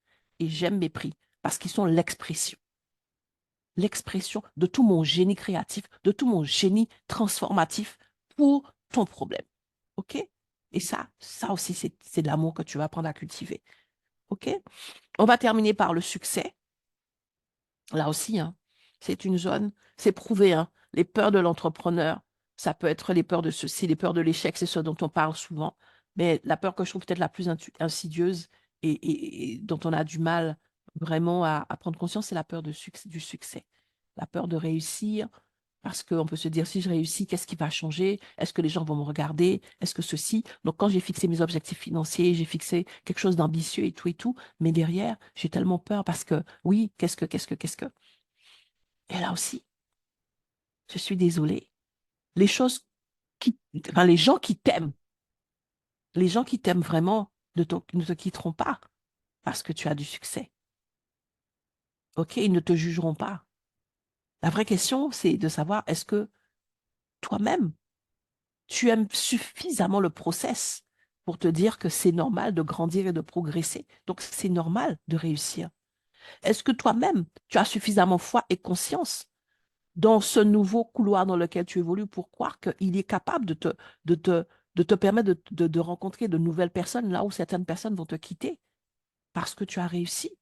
et j'aime mes prix parce qu'ils sont l'expression de tout mon génie créatif, de tout mon génie transformatif pour ton problème. OK? Et ça aussi, c'est de l'amour que tu vas apprendre à cultiver. OK? On va terminer par le succès. Là aussi, hein, c'est une zone, c'est prouvé, hein, les peurs de l'entrepreneur, ça peut être les peurs de ceci, les peurs de l'échec, c'est ce dont on parle souvent. Mais la peur que je trouve peut-être la plus insidieuse et dont on a du mal vraiment à prendre conscience, c'est la peur du succès. La peur de réussir, parce qu'on peut se dire, si je réussis, qu'est-ce qui va changer? Est-ce que les gens vont me regarder? Est-ce que ceci? Donc, quand j'ai fixé mes objectifs financiers, j'ai fixé quelque chose d'ambitieux et tout, mais derrière, j'ai tellement peur parce que, oui, qu'est-ce que? Et là aussi, je suis désolée. Les choses enfin, les gens qui t'aiment vraiment ne te quitteront pas parce que tu as du succès. OK? Ils ne te jugeront pas. La vraie question, c'est de savoir, est-ce que toi-même, tu aimes suffisamment le process pour te dire que c'est normal de grandir et de progresser. Donc, c'est normal de réussir. Est-ce que toi-même, tu as suffisamment foi et conscience dans ce nouveau couloir dans lequel tu évolues pour croire qu'il est capable de te, de te permettre de rencontrer de nouvelles personnes là où certaines personnes vont te quitter parce que tu as réussi?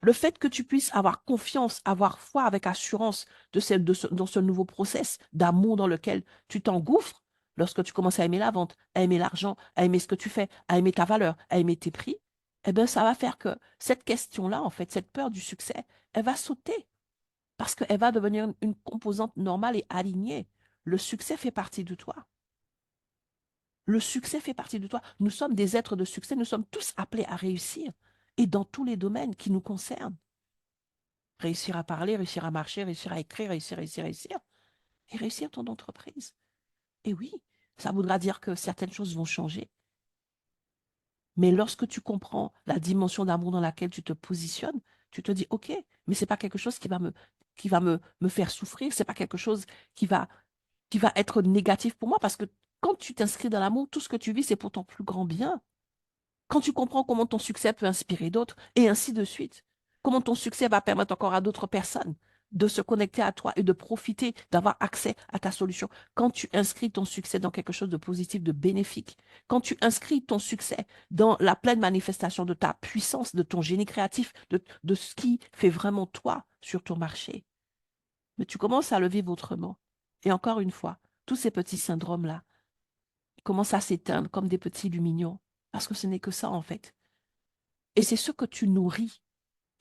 Le fait que tu puisses avoir confiance, avoir foi avec assurance dans ce nouveau process d'amour dans lequel tu t'engouffres, lorsque tu commences à aimer la vente, à aimer l'argent, à aimer ce que tu fais, à aimer ta valeur, à aimer tes prix, eh bien, ça va faire que cette question-là, en fait, cette peur du succès, elle va sauter parce qu'elle va devenir une composante normale et alignée. Le succès fait partie de toi. Le succès fait partie de toi. Nous sommes des êtres de succès. Nous sommes tous appelés à réussir et dans tous les domaines qui nous concernent. Réussir à parler, réussir à marcher, réussir à écrire, réussir. Et réussir ton entreprise. Et oui, ça voudra dire que certaines choses vont changer. Mais lorsque tu comprends la dimension d'amour dans laquelle tu te positionnes, tu te dis, OK, mais ce n'est pas quelque chose qui va me faire souffrir, ce n'est pas quelque chose qui va être négatif pour moi, parce que quand tu t'inscris dans l'amour, tout ce que tu vis, c'est pour ton plus grand bien. Quand tu comprends comment ton succès peut inspirer d'autres, et ainsi de suite, comment ton succès va permettre encore à d'autres personnes de se connecter à toi et de profiter, d'avoir accès à ta solution. Quand tu inscris ton succès dans quelque chose de positif, de bénéfique, quand tu inscris ton succès dans la pleine manifestation de ta puissance, de ton génie créatif, de ce qui fait vraiment toi sur ton marché, mais tu commences à le vivre autrement. Et encore une fois, tous ces petits syndromes-là commencent à s'éteindre comme des petits lumignons, parce que ce n'est que ça en fait. Et c'est ce que tu nourris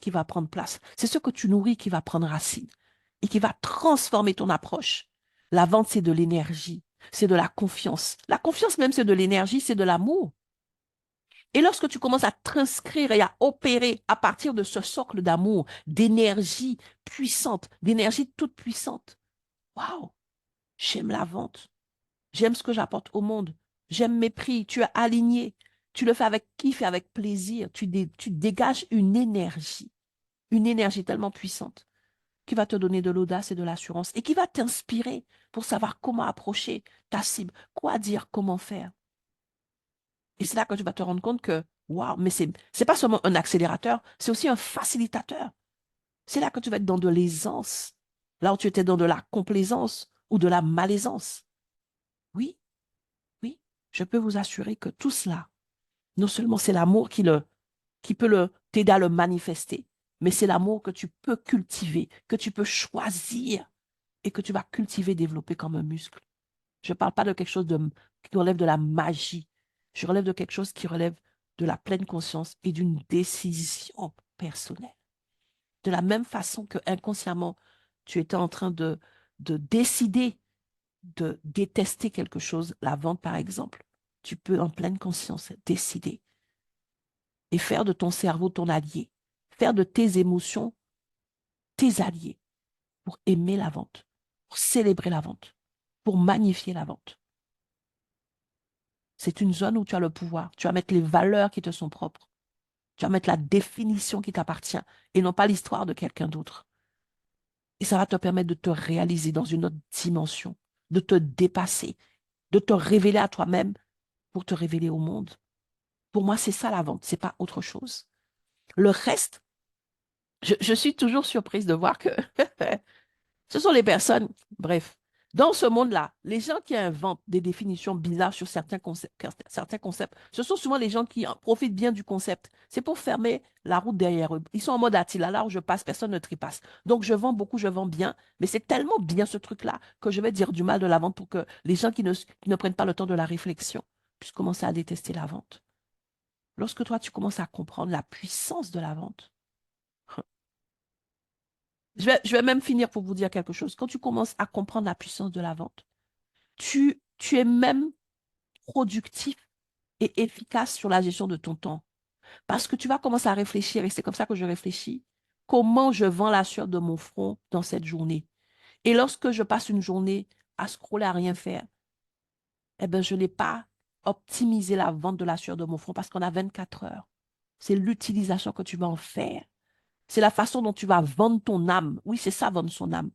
qui va prendre place. C'est ce que tu nourris qui va prendre racine et qui va transformer ton approche. La vente, c'est de l'énergie, c'est de la confiance. La confiance même, c'est de l'énergie, c'est de l'amour. Et lorsque tu commences à transcrire et à opérer à partir de ce socle d'amour, d'énergie puissante, d'énergie toute puissante, waouh, j'aime la vente. J'aime ce que j'apporte au monde. J'aime mes prix. Tu es aligné. Tu le fais avec kiff et avec plaisir. Tu dégages une énergie tellement puissante qui va te donner de l'audace et de l'assurance et qui va t'inspirer pour savoir comment approcher ta cible, quoi dire, comment faire. Et c'est là que tu vas te rendre compte que, waouh, mais c'est pas seulement un accélérateur, c'est aussi un facilitateur. C'est là que tu vas être dans de l'aisance, là où tu étais dans de la complaisance ou de la malaisance. Oui, oui, je peux vous assurer que tout cela, non seulement c'est l'amour qui peut t'aider à le manifester, mais c'est l'amour que tu peux cultiver, que tu peux choisir et que tu vas cultiver, développer comme un muscle. Je ne parle pas de quelque chose qui relève de la magie. Je relève de quelque chose qui relève de la pleine conscience et d'une décision personnelle. De la même façon que inconsciemment, tu étais en train de décider de détester quelque chose, la vente par exemple, tu peux en pleine conscience décider et faire de ton cerveau ton allié, faire de tes émotions tes alliés pour aimer la vente, pour célébrer la vente, pour magnifier la vente. C'est une zone où tu as le pouvoir, tu vas mettre les valeurs qui te sont propres, tu vas mettre la définition qui t'appartient et non pas l'histoire de quelqu'un d'autre. Et ça va te permettre de te réaliser dans une autre dimension, de te dépasser, de te révéler à toi-même pour te révéler au monde. Pour moi, c'est ça la vente, c'est pas autre chose. Le reste, je suis toujours surprise de voir que ce sont les personnes, bref, dans ce monde-là, les gens qui inventent des définitions bizarres sur certains concepts, ce sont souvent les gens qui en profitent bien du concept. C'est pour fermer la route derrière eux. Ils sont en mode Attila, là où je passe, personne ne trépasse. Donc je vends beaucoup, je vends bien, mais c'est tellement bien ce truc-là que je vais dire du mal de la vente pour que les gens qui ne prennent pas le temps de la réflexion puissent commencer à détester la vente. Lorsque toi, tu commences à comprendre la puissance de la vente, je vais même finir pour vous dire quelque chose. Quand tu commences à comprendre la puissance de la vente, tu es même productif et efficace sur la gestion de ton temps. Parce que tu vas commencer à réfléchir, et c'est comme ça que je réfléchis, comment je vends la sueur de mon front dans cette journée. Et lorsque je passe une journée à scroller, à rien faire, eh bien, je n'ai pas optimisé la vente de la sueur de mon front parce qu'on a 24 heures. C'est l'utilisation que tu vas en faire. C'est la façon dont tu vas vendre ton âme. Oui, c'est ça, vendre son âme.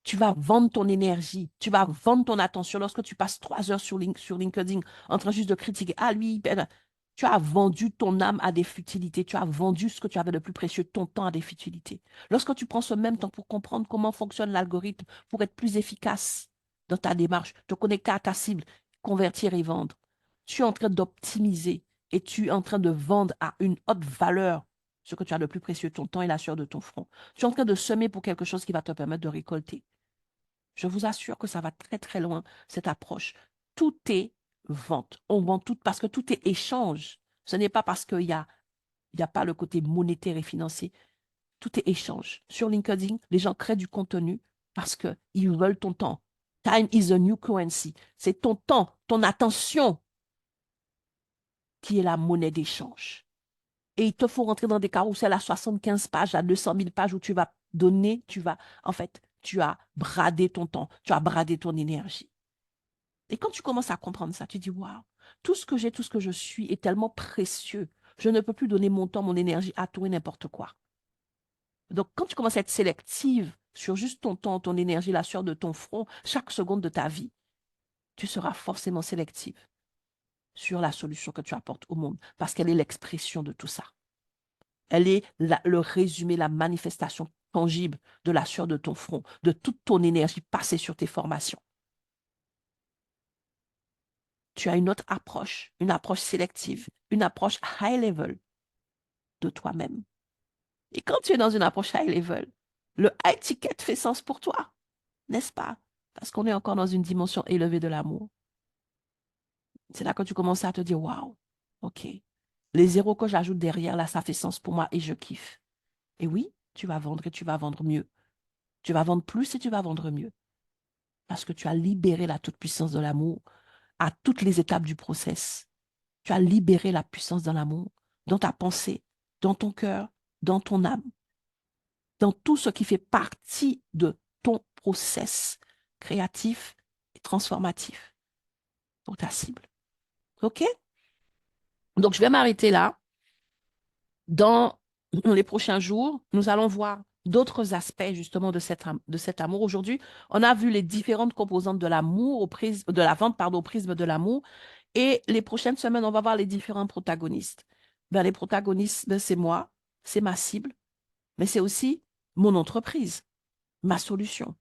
Tu vas vendre ton énergie, tu vas vendre ton attention lorsque tu passes 3 heures sur LinkedIn en train juste de critiquer. Ah, lui, ben, tu as vendu ton âme à des futilités. Tu as vendu ce que tu avais de plus précieux, ton temps à des futilités. Lorsque tu prends ce même temps pour comprendre comment fonctionne l'algorithme, pour être plus efficace dans ta démarche, te connecter à ta cible, convertir et vendre, tu es en train d'optimiser et tu es en train de vendre à une haute valeur ce que tu as de plus précieux, ton temps et la sueur de ton front. Tu es en train de semer pour quelque chose qui va te permettre de récolter. Je vous assure que ça va très, très loin, cette approche. Tout est vente. On vend tout parce que tout est échange. Ce n'est pas parce qu'il y a pas le côté monétaire et financier. Tout est échange. Sur LinkedIn, les gens créent du contenu parce qu'ils veulent ton temps. Time is a new currency. C'est ton temps, ton attention qui est la monnaie d'échange. Et il te faut rentrer dans des carousels à 75 pages, à 200 000 pages où tu vas donner, en fait, tu as bradé ton temps, tu as bradé ton énergie. Et quand tu commences à comprendre ça, tu dis, waouh, tout ce que j'ai, tout ce que je suis est tellement précieux. Je ne peux plus donner mon temps, mon énergie à tout et n'importe quoi. Donc, quand tu commences à être sélective sur juste ton temps, ton énergie, la sueur de ton front, chaque seconde de ta vie, tu seras forcément sélective sur la solution que tu apportes au monde parce qu'elle est l'expression de tout ça. Elle est le résumé, la manifestation tangible de la sueur de ton front, de toute ton énergie passée sur tes formations. Tu as une approche sélective, une approche high level de toi-même. Et quand tu es dans une approche high level, le high ticket fait sens pour toi, n'est-ce pas? Parce qu'on est encore dans une dimension élevée de l'amour. C'est là que tu commences à te dire, waouh, ok, les zéros que j'ajoute derrière, là, ça fait sens pour moi et je kiffe. Et oui, tu vas vendre et tu vas vendre mieux. Tu vas vendre plus et tu vas vendre mieux. Parce que tu as libéré la toute-puissance de l'amour à toutes les étapes du process. Tu as libéré la puissance de l'amour dans ta pensée, dans ton cœur, dans ton âme, dans tout ce qui fait partie de ton process créatif et transformatif pour ta cible. OK? Donc, je vais m'arrêter là. Dans les prochains jours, nous allons voir d'autres aspects justement de cet amour. Aujourd'hui, on a vu les différentes composantes de l'amour, de la vente, pardon, au prisme de l'amour. Et les prochaines semaines, on va voir les différents protagonistes. Ben, les protagonistes, ben, c'est moi, c'est ma cible, mais c'est aussi mon entreprise, ma solution.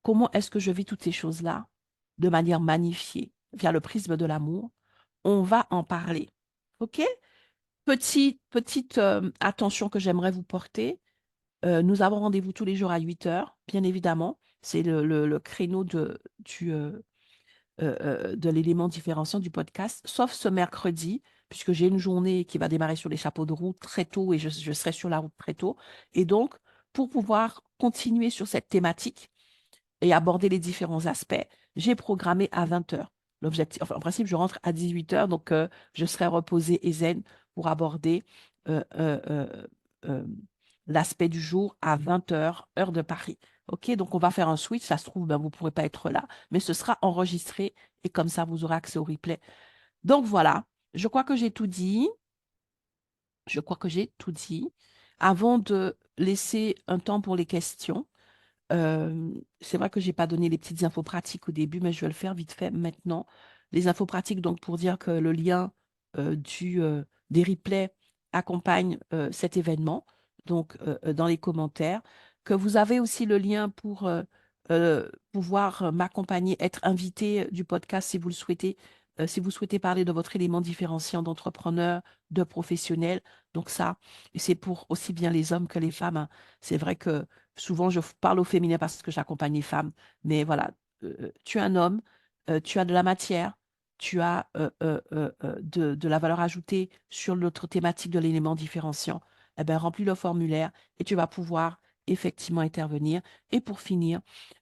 Comment est-ce que je vis toutes ces choses-là de manière magnifiée via le prisme de l'amour? On va en parler. OK? Petite attention que j'aimerais vous porter. Nous avons rendez-vous tous les jours à 8 heures, bien évidemment. C'est le créneau de l'élément différenciant du podcast, sauf ce mercredi, puisque j'ai une journée qui va démarrer sur les chapeaux de roue très tôt et je serai sur la route très tôt. Et donc, pour pouvoir continuer sur cette thématique et aborder les différents aspects, j'ai programmé à 20 heures. L'objectif, enfin, en principe, je rentre à 18 heures, donc je serai reposée et zen pour aborder euh, euh, euh, euh, l'aspect du jour à 20 heures, heure de Paris. OK, donc on va faire un switch. Ça se trouve, ben, vous ne pourrez pas être là, mais ce sera enregistré et comme ça, vous aurez accès au replay. Donc voilà, je crois que j'ai tout dit. Je crois que j'ai tout dit. Avant de laisser un temps pour les questions, c'est vrai que je n'ai pas donné les petites infos pratiques au début, mais je vais le faire vite fait maintenant. Les infos pratiques, donc pour dire que le lien des replays accompagne cet événement, donc dans les commentaires, que vous avez aussi le lien pour pouvoir m'accompagner, être invité du podcast si vous le souhaitez, si vous souhaitez parler de votre élément différenciant d'entrepreneur, de professionnel. Donc ça, c'est pour aussi bien les hommes que les femmes, hein. C'est vrai que souvent, je parle au féminin parce que j'accompagne les femmes. Mais voilà, tu es un homme, tu as de la matière, tu as de la valeur ajoutée sur l'autre thématique de l'élément différenciant. Eh bien, remplis le formulaire et tu vas pouvoir effectivement intervenir. Et pour finir,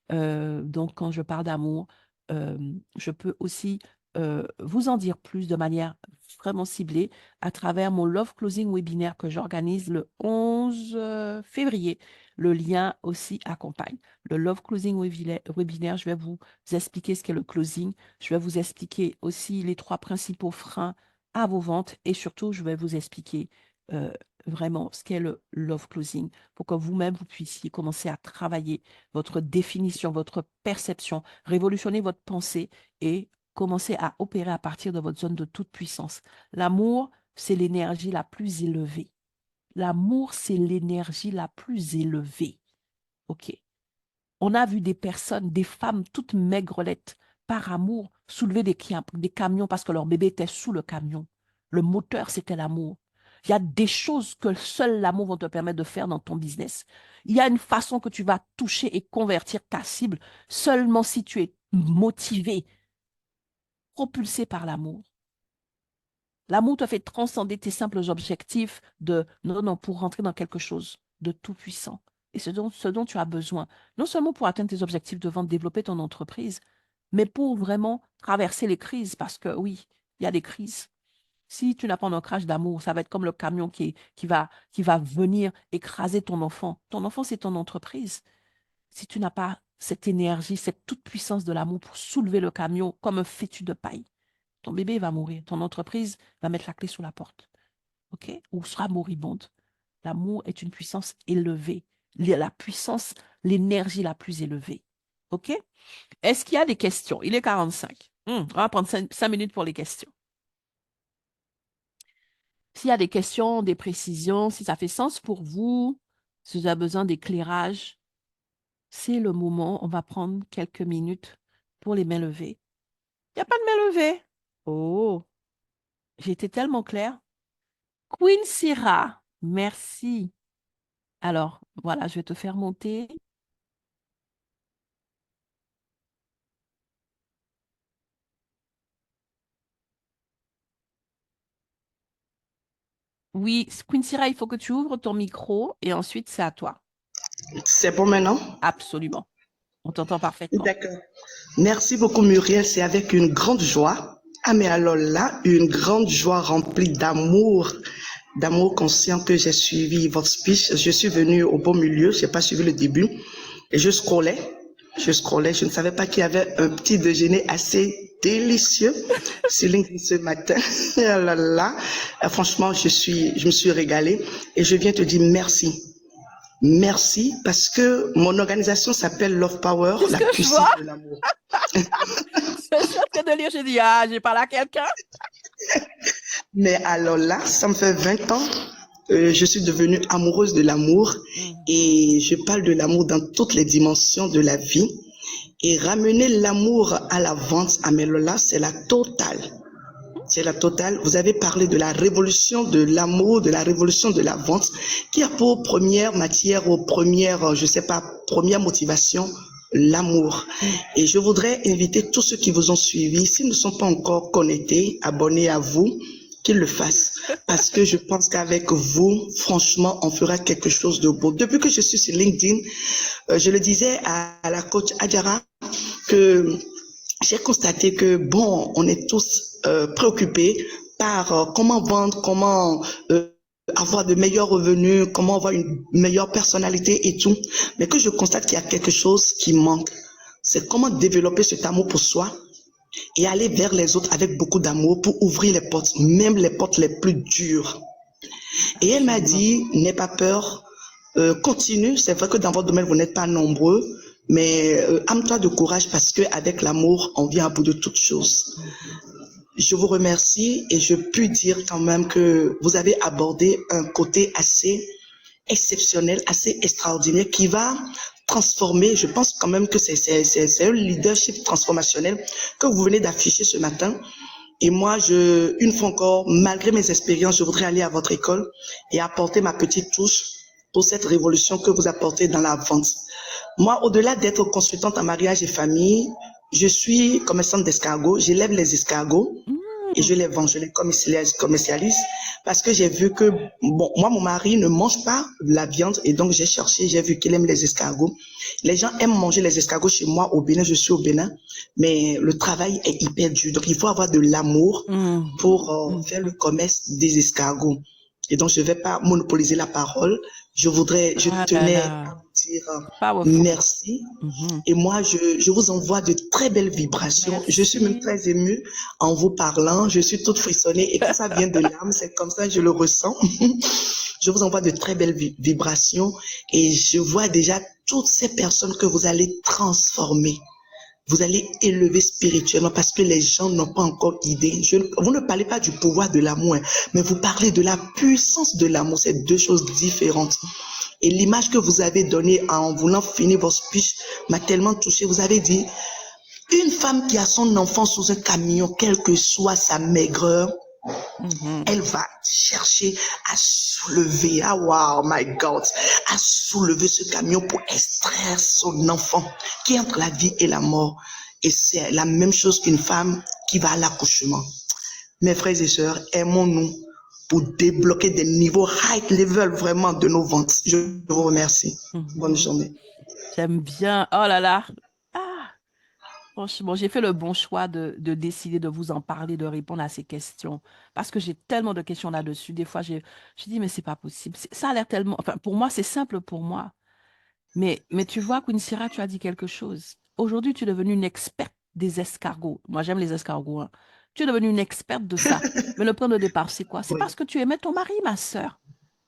donc quand je parle d'amour, euh, je peux aussi vous en dire plus de manière vraiment ciblée à travers mon Love Closing webinaire que j'organise le 11 février. Le lien aussi accompagne. Le Love Closing webinaire, je vais vous expliquer ce qu'est le closing. Je vais vous expliquer aussi les 3 principaux freins à vos ventes et surtout, je vais vous expliquer euh, vraiment ce qu'est le Love Closing pour que vous-même, vous puissiez commencer à travailler votre définition, votre perception, révolutionner votre pensée et commencer à opérer à partir de votre zone de toute puissance. L'amour, c'est l'énergie la plus élevée. L'amour, c'est l'énergie la plus élevée. OK. On a vu des personnes, des femmes toutes maigrelettes, par amour, soulever des camions parce que leur bébé était sous le camion. Le moteur, c'était l'amour. Il y a des choses que seul l'amour va te permettre de faire dans ton business. Il y a une façon que tu vas toucher et convertir ta cible seulement si tu es motivé, propulsé par l'amour. L'amour te fait transcender tes simples objectifs de non, non, pour rentrer dans quelque chose de tout puissant. Et ce dont tu as besoin, non seulement pour atteindre tes objectifs de vente, développer ton entreprise, mais pour vraiment traverser les crises, parce que oui, il y a des crises. Si tu n'as pas un ancrage d'amour, ça va être comme le camion qui va venir écraser ton enfant. Ton enfant, c'est ton entreprise. Si tu n'as pas cette énergie, cette toute puissance de l'amour pour soulever le camion comme un fétu de paille, ton bébé va mourir. Ton entreprise va mettre la clé sous la porte. OK? Ou sera moribonde. L'amour est une puissance élevée. La puissance, l'énergie la plus élevée. OK? Est-ce qu'il y a des questions? Il est 45. On va prendre 5 minutes pour les questions. S'il y a des questions, des précisions, si ça fait sens pour vous, si vous avez besoin d'éclairage, c'est le moment. On va prendre quelques minutes pour les mains levées. Il n'y a pas de main levée. Oh, j'ai été tellement claire. Queen Syrah, merci. Alors, voilà, je vais te faire monter. Oui, Queen Syrah, il faut que tu ouvres ton micro et ensuite c'est à toi. C'est bon maintenant? Absolument. On t'entend parfaitement. D'accord. Merci beaucoup Muriel, c'est avec une grande joie. Ah mais alors là, une grande joie remplie d'amour conscient que j'ai suivi votre speech. Je suis venue au beau milieu, j'ai pas suivi le début et je ne savais pas qu'il y avait un petit déjeuner assez délicieux sur LinkedIn ce matin. Ah là là, franchement, je me suis régalée et je viens te dire merci. Merci parce que mon organisation s'appelle Love Power, C'est ce la que je puissance vois. de l'amour. Je suis en train de lire, j'ai dit, ah, j'ai parlé à quelqu'un. Mais alors là, ça me fait 20 ans, je suis devenue amoureuse de l'amour Mhm. et je parle de l'amour dans toutes les dimensions de la vie. Et ramener l'amour à la vente, à Melola, c'est la totale. C'est la totale. Vous avez parlé de la révolution de l'amour, de la révolution de la vente, qui a pour première matière ou première, je sais pas, première motivation, l'amour. Et je voudrais inviter tous ceux qui vous ont suivis, s'ils ne sont pas encore connectés, abonnés à vous, qu'ils le fassent. Parce que je pense qu'avec vous, franchement, on fera quelque chose de beau. Depuis que je suis sur LinkedIn, je le disais à la coach Adjara que j'ai constaté que, bon, on est tous préoccupés par comment vendre, comment avoir de meilleurs revenus, comment avoir une meilleure personnalité et tout. Mais que je constate qu'il y a quelque chose qui manque. C'est comment développer cet amour pour soi et aller vers les autres avec beaucoup d'amour pour ouvrir les portes, même les portes les plus dures. Et elle m'a dit, n'aie pas peur, continue. C'est vrai que dans votre domaine, vous n'êtes pas nombreux, mais arme-toi de courage parce qu'avec l'amour, on vient à bout de toutes choses. Je vous remercie et je puis dire quand même que vous avez abordé un côté assez exceptionnel, assez extraordinaire qui va transformer. Je pense quand même que c'est un leadership transformationnel que vous venez d'afficher ce matin. Et moi, une fois encore, malgré mes expériences, je voudrais aller à votre école et apporter ma petite touche pour cette révolution que vous apportez dans la vente. Moi, au-delà d'être consultante en mariage et famille, je suis commerçante d'escargots. J'élève les escargots et je les vends, je les commercialise parce que j'ai vu que, bon, moi, mon mari ne mange pas la viande et donc j'ai cherché, j'ai vu qu'il aime les escargots. Les gens aiment manger les escargots chez moi au Bénin, je suis au Bénin, mais le travail est hyper dur. Donc, il faut avoir de l'amour pour faire le commerce des escargots. Et donc, je ne vais pas monopoliser la parole. Je Ah là tenais là, à vous dire powerful. merci. Et moi, je vous envoie de très belles vibrations. Je suis même Merci. très émue en vous parlant. Je suis toute frissonnée. Et quand ça vient de l'âme, c'est comme ça que je le ressens. Je vous envoie de très belles vibrations. Et je vois déjà toutes ces personnes que vous allez transformer. Vous allez élever spirituellement parce que les gens n'ont pas encore idée. Vous ne parlez pas du pouvoir de l'amour, mais vous parlez de la puissance de l'amour. C'est deux choses différentes. Et l'image que vous avez donnée en voulant finir votre speech m'a tellement touchée. Vous avez dit, une femme qui a son enfant sous un camion, quelle que soit sa maigreur, elle va chercher à soulever, ah wow, my God, à soulever ce camion pour extraire son enfant qui est entre la vie et la mort. Et c'est la même chose qu'une femme qui va à l'accouchement. Mes frères et sœurs, aimons-nous pour débloquer des niveaux high level vraiment de nos ventes. Je vous remercie. Bonne journée. J'aime bien. Oh là là. Ah, franchement, j'ai fait le bon choix de décider de vous en parler, de répondre à ces questions. Parce que j'ai tellement de questions là-dessus. Des fois, j'ai dit, mais c'est pas possible. Ça a l'air tellement. Enfin, pour moi, c'est simple pour moi. Mais tu vois, Queen Syrah, tu as dit quelque chose. Aujourd'hui, tu es devenue une experte des escargots. Moi, j'aime les escargots, hein. Tu es devenue une experte de ça. Mais le point de départ, c'est quoi? C'est Oui, parce que tu aimais ton mari, ma sœur.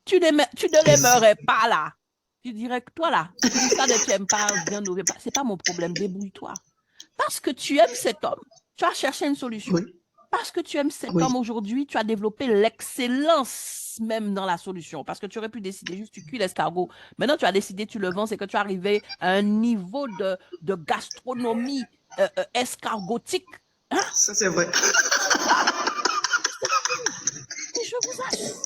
Tu ne exact. l'aimerais pas là. Tu dirais que toi là, l'histoire de tu n'aimes pas, bien nourrir, c'est pas mon problème, débrouille-toi. Parce que tu aimes cet homme, tu as cherché une solution. Oui, Parce que tu aimes cet homme oui. aujourd'hui, tu as développé l'excellence même dans la solution. Parce que tu aurais pu décider juste, tu cuis l'escargot. Maintenant, tu as décidé, tu le vends, c'est que tu es arrivé à un niveau de gastronomie escargotique. Hein? Ça, c'est vrai. Ah, c'est la vie. Et je vous assure.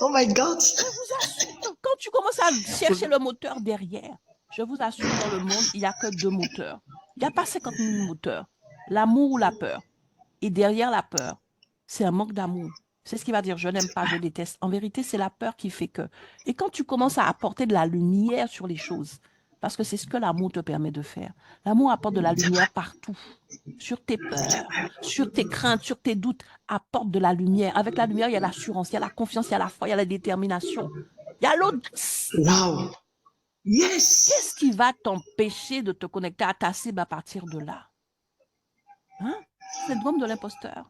Oh my God. Je vous assure, quand tu commences à chercher le moteur derrière, je vous assure que dans le monde, il n'y a que deux moteurs. Il n'y a pas 50 000 moteurs. L'amour ou la peur. Et derrière la peur, c'est un manque d'amour. C'est ce qui va dire je n'aime pas, je déteste. En vérité, c'est la peur qui fait que. Et quand tu commences à apporter de la lumière sur les choses, parce que c'est ce que l'amour te permet de faire. L'amour apporte de la lumière partout, sur tes peurs, sur tes craintes, sur tes doutes, apporte de la lumière. Avec la lumière, il y a l'assurance, il y a la confiance, il y a la foi, il y a la détermination, il y a l'audace. Wow. Qu'est-ce Yes. qui va t'empêcher de te connecter à ta cible à partir de là? Hein? Syndrome de l'imposteur.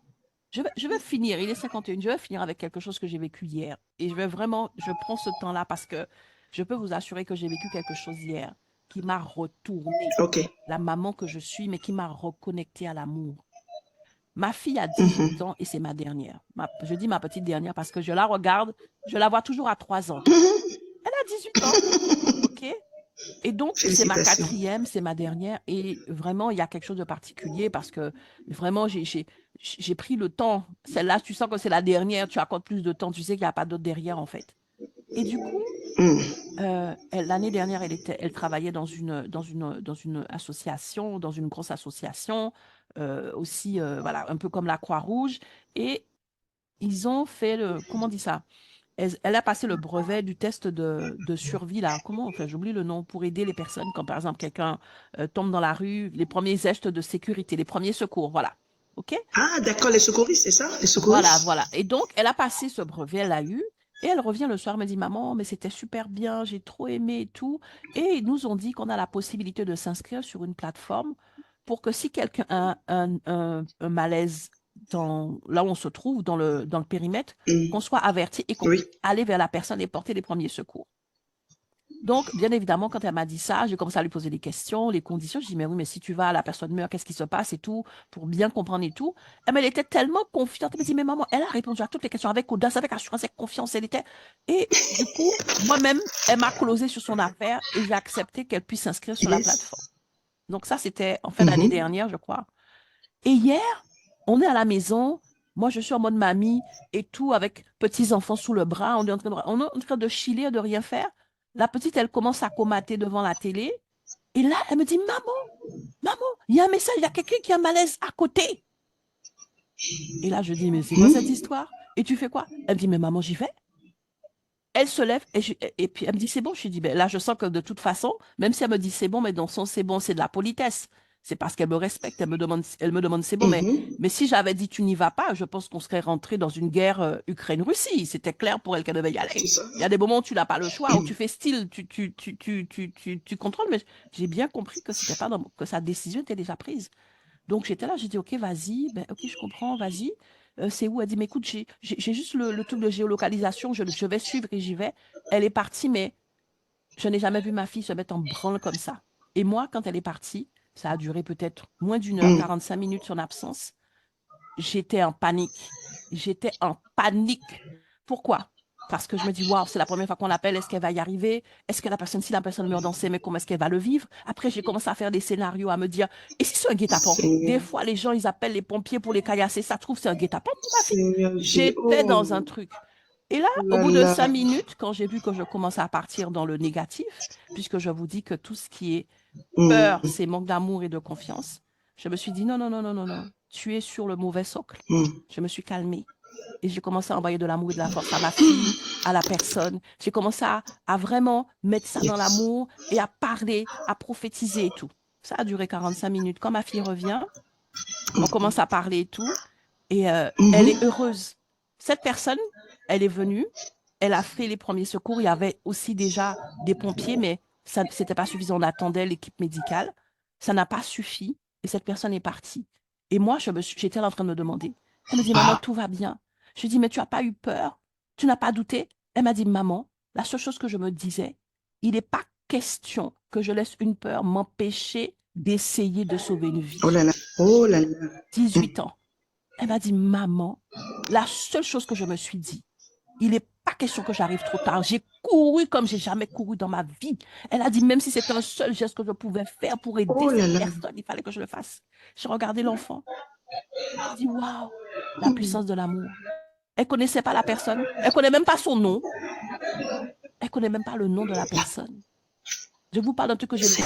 Je vais finir, il est 51, je vais finir avec quelque chose que j'ai vécu hier. Et je prends ce temps-là parce que je peux vous assurer que j'ai vécu quelque chose hier qui m'a retourné OK. la maman que je suis, mais qui m'a reconnecté à l'amour. Ma fille a 18 ans et c'est ma dernière. Je dis ma petite dernière parce que je la regarde, je la vois toujours à 3 ans. Elle a 18 ans, OK? Et donc, c'est ma Félicitations. quatrième, c'est ma dernière. Et vraiment, il y a quelque chose de particulier parce que vraiment, j'ai pris le temps. Celle-là, tu sens que c'est la dernière, tu accordes plus de temps, tu sais qu'il n'y a pas d'autre derrière, en fait. Et du coup, L'année dernière, elle travaillait dans une association, dans une grosse association, aussi, voilà, un peu comme la Croix-Rouge. Et ils ont fait comment on dit ça? Elle a passé le brevet du test de survie, là. Comment, enfin, j'oublie le nom, pour aider les personnes quand, par exemple, quelqu'un tombe dans la rue, les premiers gestes de sécurité, les premiers secours, voilà. OK? Ah, d'accord, les secouristes, c'est ça? Les Voilà, secouristes? voilà. Et donc, elle a passé ce brevet, elle l'a eu. Et elle revient le soir, elle me dit, maman, mais c'était super bien, j'ai trop aimé et tout. Et ils nous ont dit qu'on a la possibilité de s'inscrire sur une plateforme pour que si quelqu'un a un malaise là où on se trouve, dans le périmètre, qu'on soit averti et qu'on Oui. puisse aller vers la personne et porter les premiers secours. Donc, bien évidemment, quand elle m'a dit ça, j'ai commencé à lui poser des questions, les conditions. Je dis, mais oui, mais si tu vas, la personne meurt, qu'est-ce qui se passe et tout, pour bien comprendre et tout. Mais elle était tellement confiante. Elle m'a dit, mais maman, elle a répondu à toutes les questions avec audace, avec assurance, avec confiance. Elle était. Et du coup, moi-même, elle m'a closé sur son affaire et j'ai accepté qu'elle puisse s'inscrire sur la plateforme. Yes. Donc, ça, c'était en fin d'année dernière, je crois. Et hier, on est à la maison. Moi, je suis en mode mamie et tout, avec petits enfants sous le bras. On est en train de chiller, de rien faire. La petite, elle commence à comater devant la télé. Et là, elle me dit, maman, il y a un message, il y a quelqu'un qui a un malaise à côté. Et là, je dis, mais c'est quoi cette histoire? Et tu fais quoi? Elle me dit, mais maman, j'y vais. Elle se lève et puis elle me dit, c'est bon. Je lui dis, ben là, je sens que de toute façon, même si elle me dit c'est bon, mais dans son c'est bon, c'est de la politesse. C'est parce qu'elle me respecte. Elle me demande c'est bon. Mais si j'avais dit tu n'y vas pas, je pense qu'on serait rentré dans une guerre Ukraine-Russie. C'était clair pour elle qu'elle devait y C'est aller. ça. Il y a des moments où tu n'as pas le choix, où tu fais style, tu contrôles, mais j'ai bien compris que c'était pas que sa décision était déjà prise. Donc j'étais là, j'ai dit, OK, vas-y, ben, OK, je comprends, vas-y. C'est où? Elle dit, mais écoute, j'ai juste le truc de géolocalisation, je vais suivre et j'y vais. Elle est partie, mais je n'ai jamais vu ma fille se mettre en branle comme ça. Et moi, quand elle est partie, ça a duré peut-être moins d'une heure, 45 minutes son absence. J'étais en panique. J'étais en panique. Pourquoi? Parce que je me dis, waouh, c'est la première fois qu'on l'appelle, est-ce qu'elle va y arriver? Est-ce que si la personne meurt dans ses mains, comment est-ce qu'elle va le vivre? Après, j'ai commencé à faire des scénarios, à me dire, et si c'est un guet-apens? Des Seigneur, fois, les gens, ils appellent les pompiers pour les caillasser. Ça trouve, c'est un guet-apens pour ma fille. Seigneur Dieu, J'étais dans un oh truc. Et là, au là bout de là, 5 minutes, quand j'ai vu que je commençais à partir dans le négatif, puisque je vous dis que tout ce qui est peur, hum, c'est manque d'amour et de confiance, je me suis dit non, non, non, non, non, non, tu es sur le mauvais socle. hum. Je me suis calmée et j'ai commencé à envoyer de l'amour et de la force à ma fille, à la personne. J'ai commencé à vraiment mettre ça dans Yes. l'amour et à parler, à prophétiser et tout. Ça a duré 45 minutes. Quand ma fille revient, on commence à parler et tout, et elle est heureuse. Cette personne, elle est venue, elle a fait les premiers secours. Il y avait aussi déjà des pompiers, mais ça, c'était pas suffisant. On attendait l'équipe médicale. Ça n'a pas suffi et cette personne est partie. Et moi, j'étais là en train de me demander. Elle me dit, maman, tout va bien. Je lui dis, mais tu n'as pas eu peur? Tu n'as pas douté? Elle m'a dit, maman, la seule chose que je me disais, il n'est pas question que je laisse une peur m'empêcher d'essayer de sauver une Oh vie. là là, oh là là. 18 ans. Elle m'a dit, maman, la seule chose que je me suis dit, il n'est pas question que j'arrive trop tard. J'ai couru comme j'ai jamais couru dans ma vie. Elle a dit, même si c'était un seul geste que je pouvais faire pour aider Oh là cette là. personne, il fallait que je le fasse. J'ai regardé l'enfant. J'ai dit, waouh, la puissance de l'amour. Elle connaissait pas la personne. Elle connaît même pas son nom. Elle connaît même pas le nom de la personne. Je vous parle d'un truc que j'ai vécu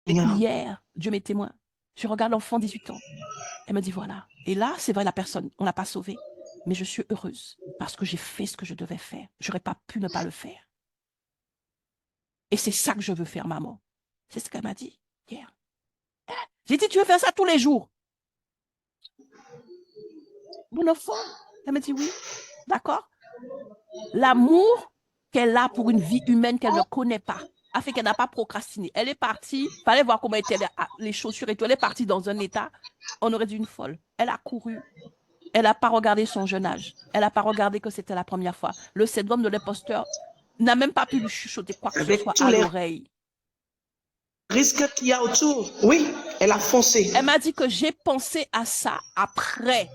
Seigneur. hier. Dieu m'est témoin. Je regarde l'enfant, 18 ans. Elle me dit, voilà. Et là, c'est vrai, la personne, on ne l'a pas sauvée. Mais je suis heureuse parce que j'ai fait ce que je devais faire. Je n'aurais pas pu ne pas le faire. Et c'est ça que je veux faire, maman. C'est ce qu'elle m'a dit hier. J'ai dit, tu veux faire ça tous les jours? Mon enfant, elle m'a dit oui. D'accord? L'amour qu'elle a pour une vie humaine qu'elle ne connaît pas a fait qu'elle n'a pas procrastiné. Elle est partie, il fallait voir comment étaient les chaussures et tout. Elle est partie dans un état, on aurait dit une folle. Elle a couru. Elle n'a pas regardé son jeune âge. Elle n'a pas regardé que c'était la première fois. Le syndrome de l'imposteur n'a même pas pu lui chuchoter quoi que ce Avec soit tous à les l'oreille. risques qu'il y a autour. Oui, elle a foncé. Elle m'a dit que j'ai pensé à ça après,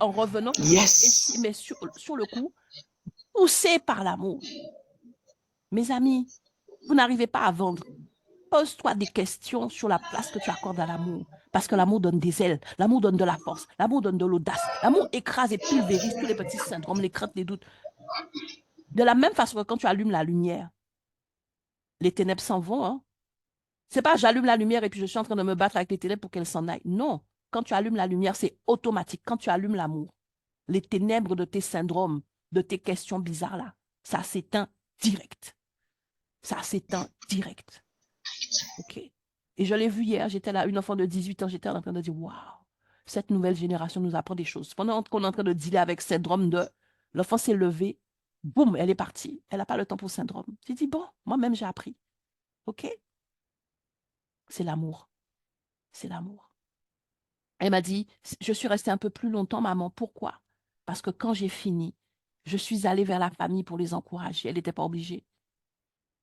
en revenant. Yes. Mais sur le coup, poussée par l'amour. Mes amis, vous n'arrivez pas à vendre. Pose-toi des questions sur la place que tu accordes à l'amour. Parce que l'amour donne des ailes, l'amour donne de la force, l'amour donne de l'audace, l'amour écrase et pulvérise tous les petits syndromes, les craintes, les doutes. De la même façon que quand tu allumes la lumière, les ténèbres s'en vont, hein. C'est pas j'allume la lumière et puis je suis en train de me battre avec les ténèbres pour qu'elles s'en aillent. Non. Quand tu allumes la lumière, c'est automatique. Quand tu allumes l'amour, les ténèbres de tes syndromes, de tes questions bizarres là, ça s'éteint direct. Ça s'éteint direct. OK? Et je l'ai vu hier, j'étais là, une enfant de 18 ans, j'étais en train de dire, waouh, cette nouvelle génération nous apprend des choses. Pendant qu'on est en train de dealer avec syndrome de l'enfant s'est levé, boum, elle est partie. Elle n'a pas le temps pour syndrome. J'ai dit, bon, moi-même j'ai appris. OK? C'est l'amour. C'est l'amour. Elle m'a dit, je suis restée un peu plus longtemps, maman. Pourquoi? Parce que quand j'ai fini, je suis allée vers la famille pour les encourager. Elle n'était pas obligée.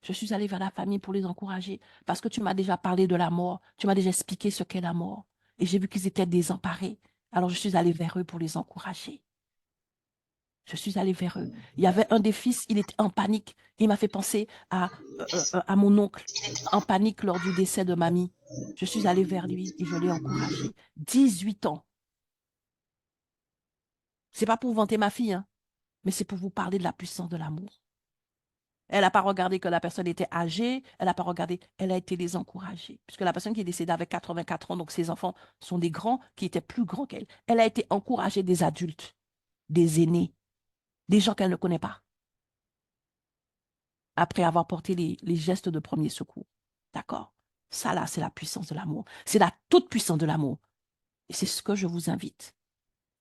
Je suis allée vers la famille pour les encourager parce que tu m'as déjà parlé de la mort. Tu m'as déjà expliqué ce qu'est la mort. Et j'ai vu qu'ils étaient désemparés. Alors je suis allée vers eux pour les encourager. Je suis allée vers eux. Il y avait un des fils, il était en panique. Il m'a fait penser à mon oncle, en panique lors du décès de mamie. Je suis allée vers lui et je l'ai encouragé. 18 ans. C'est pas pour vanter ma fille, hein, mais c'est pour vous parler de la puissance de l'amour. Elle n'a pas regardé que la personne était âgée, elle n'a pas regardé, elle a été les encourager. Puisque la personne qui est décédée avait 84 ans, donc ses enfants sont des grands qui étaient plus grands qu'elle. Elle a été encouragée des adultes, des aînés, des gens qu'elle ne connaît pas, après avoir porté les gestes de premier secours. D'accord? Ça, là, c'est la puissance de l'amour. C'est la toute puissance de l'amour. Et c'est ce que je vous invite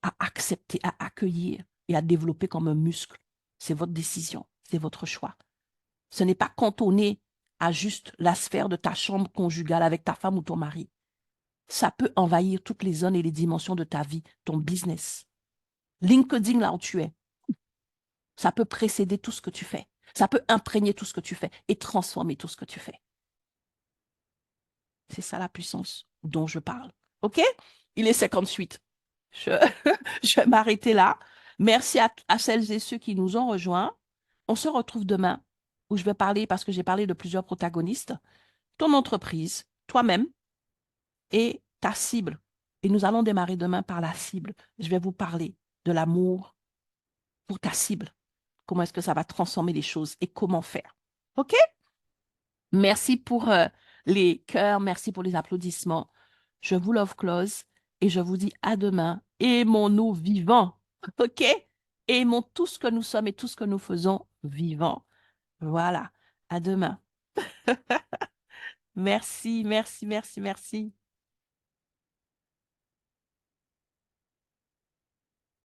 à accepter, à accueillir et à développer comme un muscle. C'est votre décision, c'est votre choix. Ce n'est pas cantonné à juste la sphère de ta chambre conjugale avec ta femme ou ton mari. Ça peut envahir toutes les zones et les dimensions de ta vie, ton business. LinkedIn, là où tu es, ça peut précéder tout ce que tu fais. Ça peut imprégner tout ce que tu fais et transformer tout ce que tu fais. C'est ça la puissance dont je parle. OK? Il est 58. Je, je vais m'arrêter là. Merci à celles et ceux qui nous ont rejoints. On se retrouve demain où je vais parler, parce que j'ai parlé de plusieurs protagonistes, ton entreprise, toi-même et ta cible. Et nous allons démarrer demain par la cible. Je vais vous parler de l'amour pour ta cible. Comment est-ce que ça va transformer les choses et comment faire. OK? Merci pour les cœurs, merci pour les applaudissements. Je vous love close et je vous dis à demain. Aimons-nous vivants. OK? Aimons tout ce que nous sommes et tout ce que nous faisons vivants. Voilà. À demain. Merci, merci, merci, merci.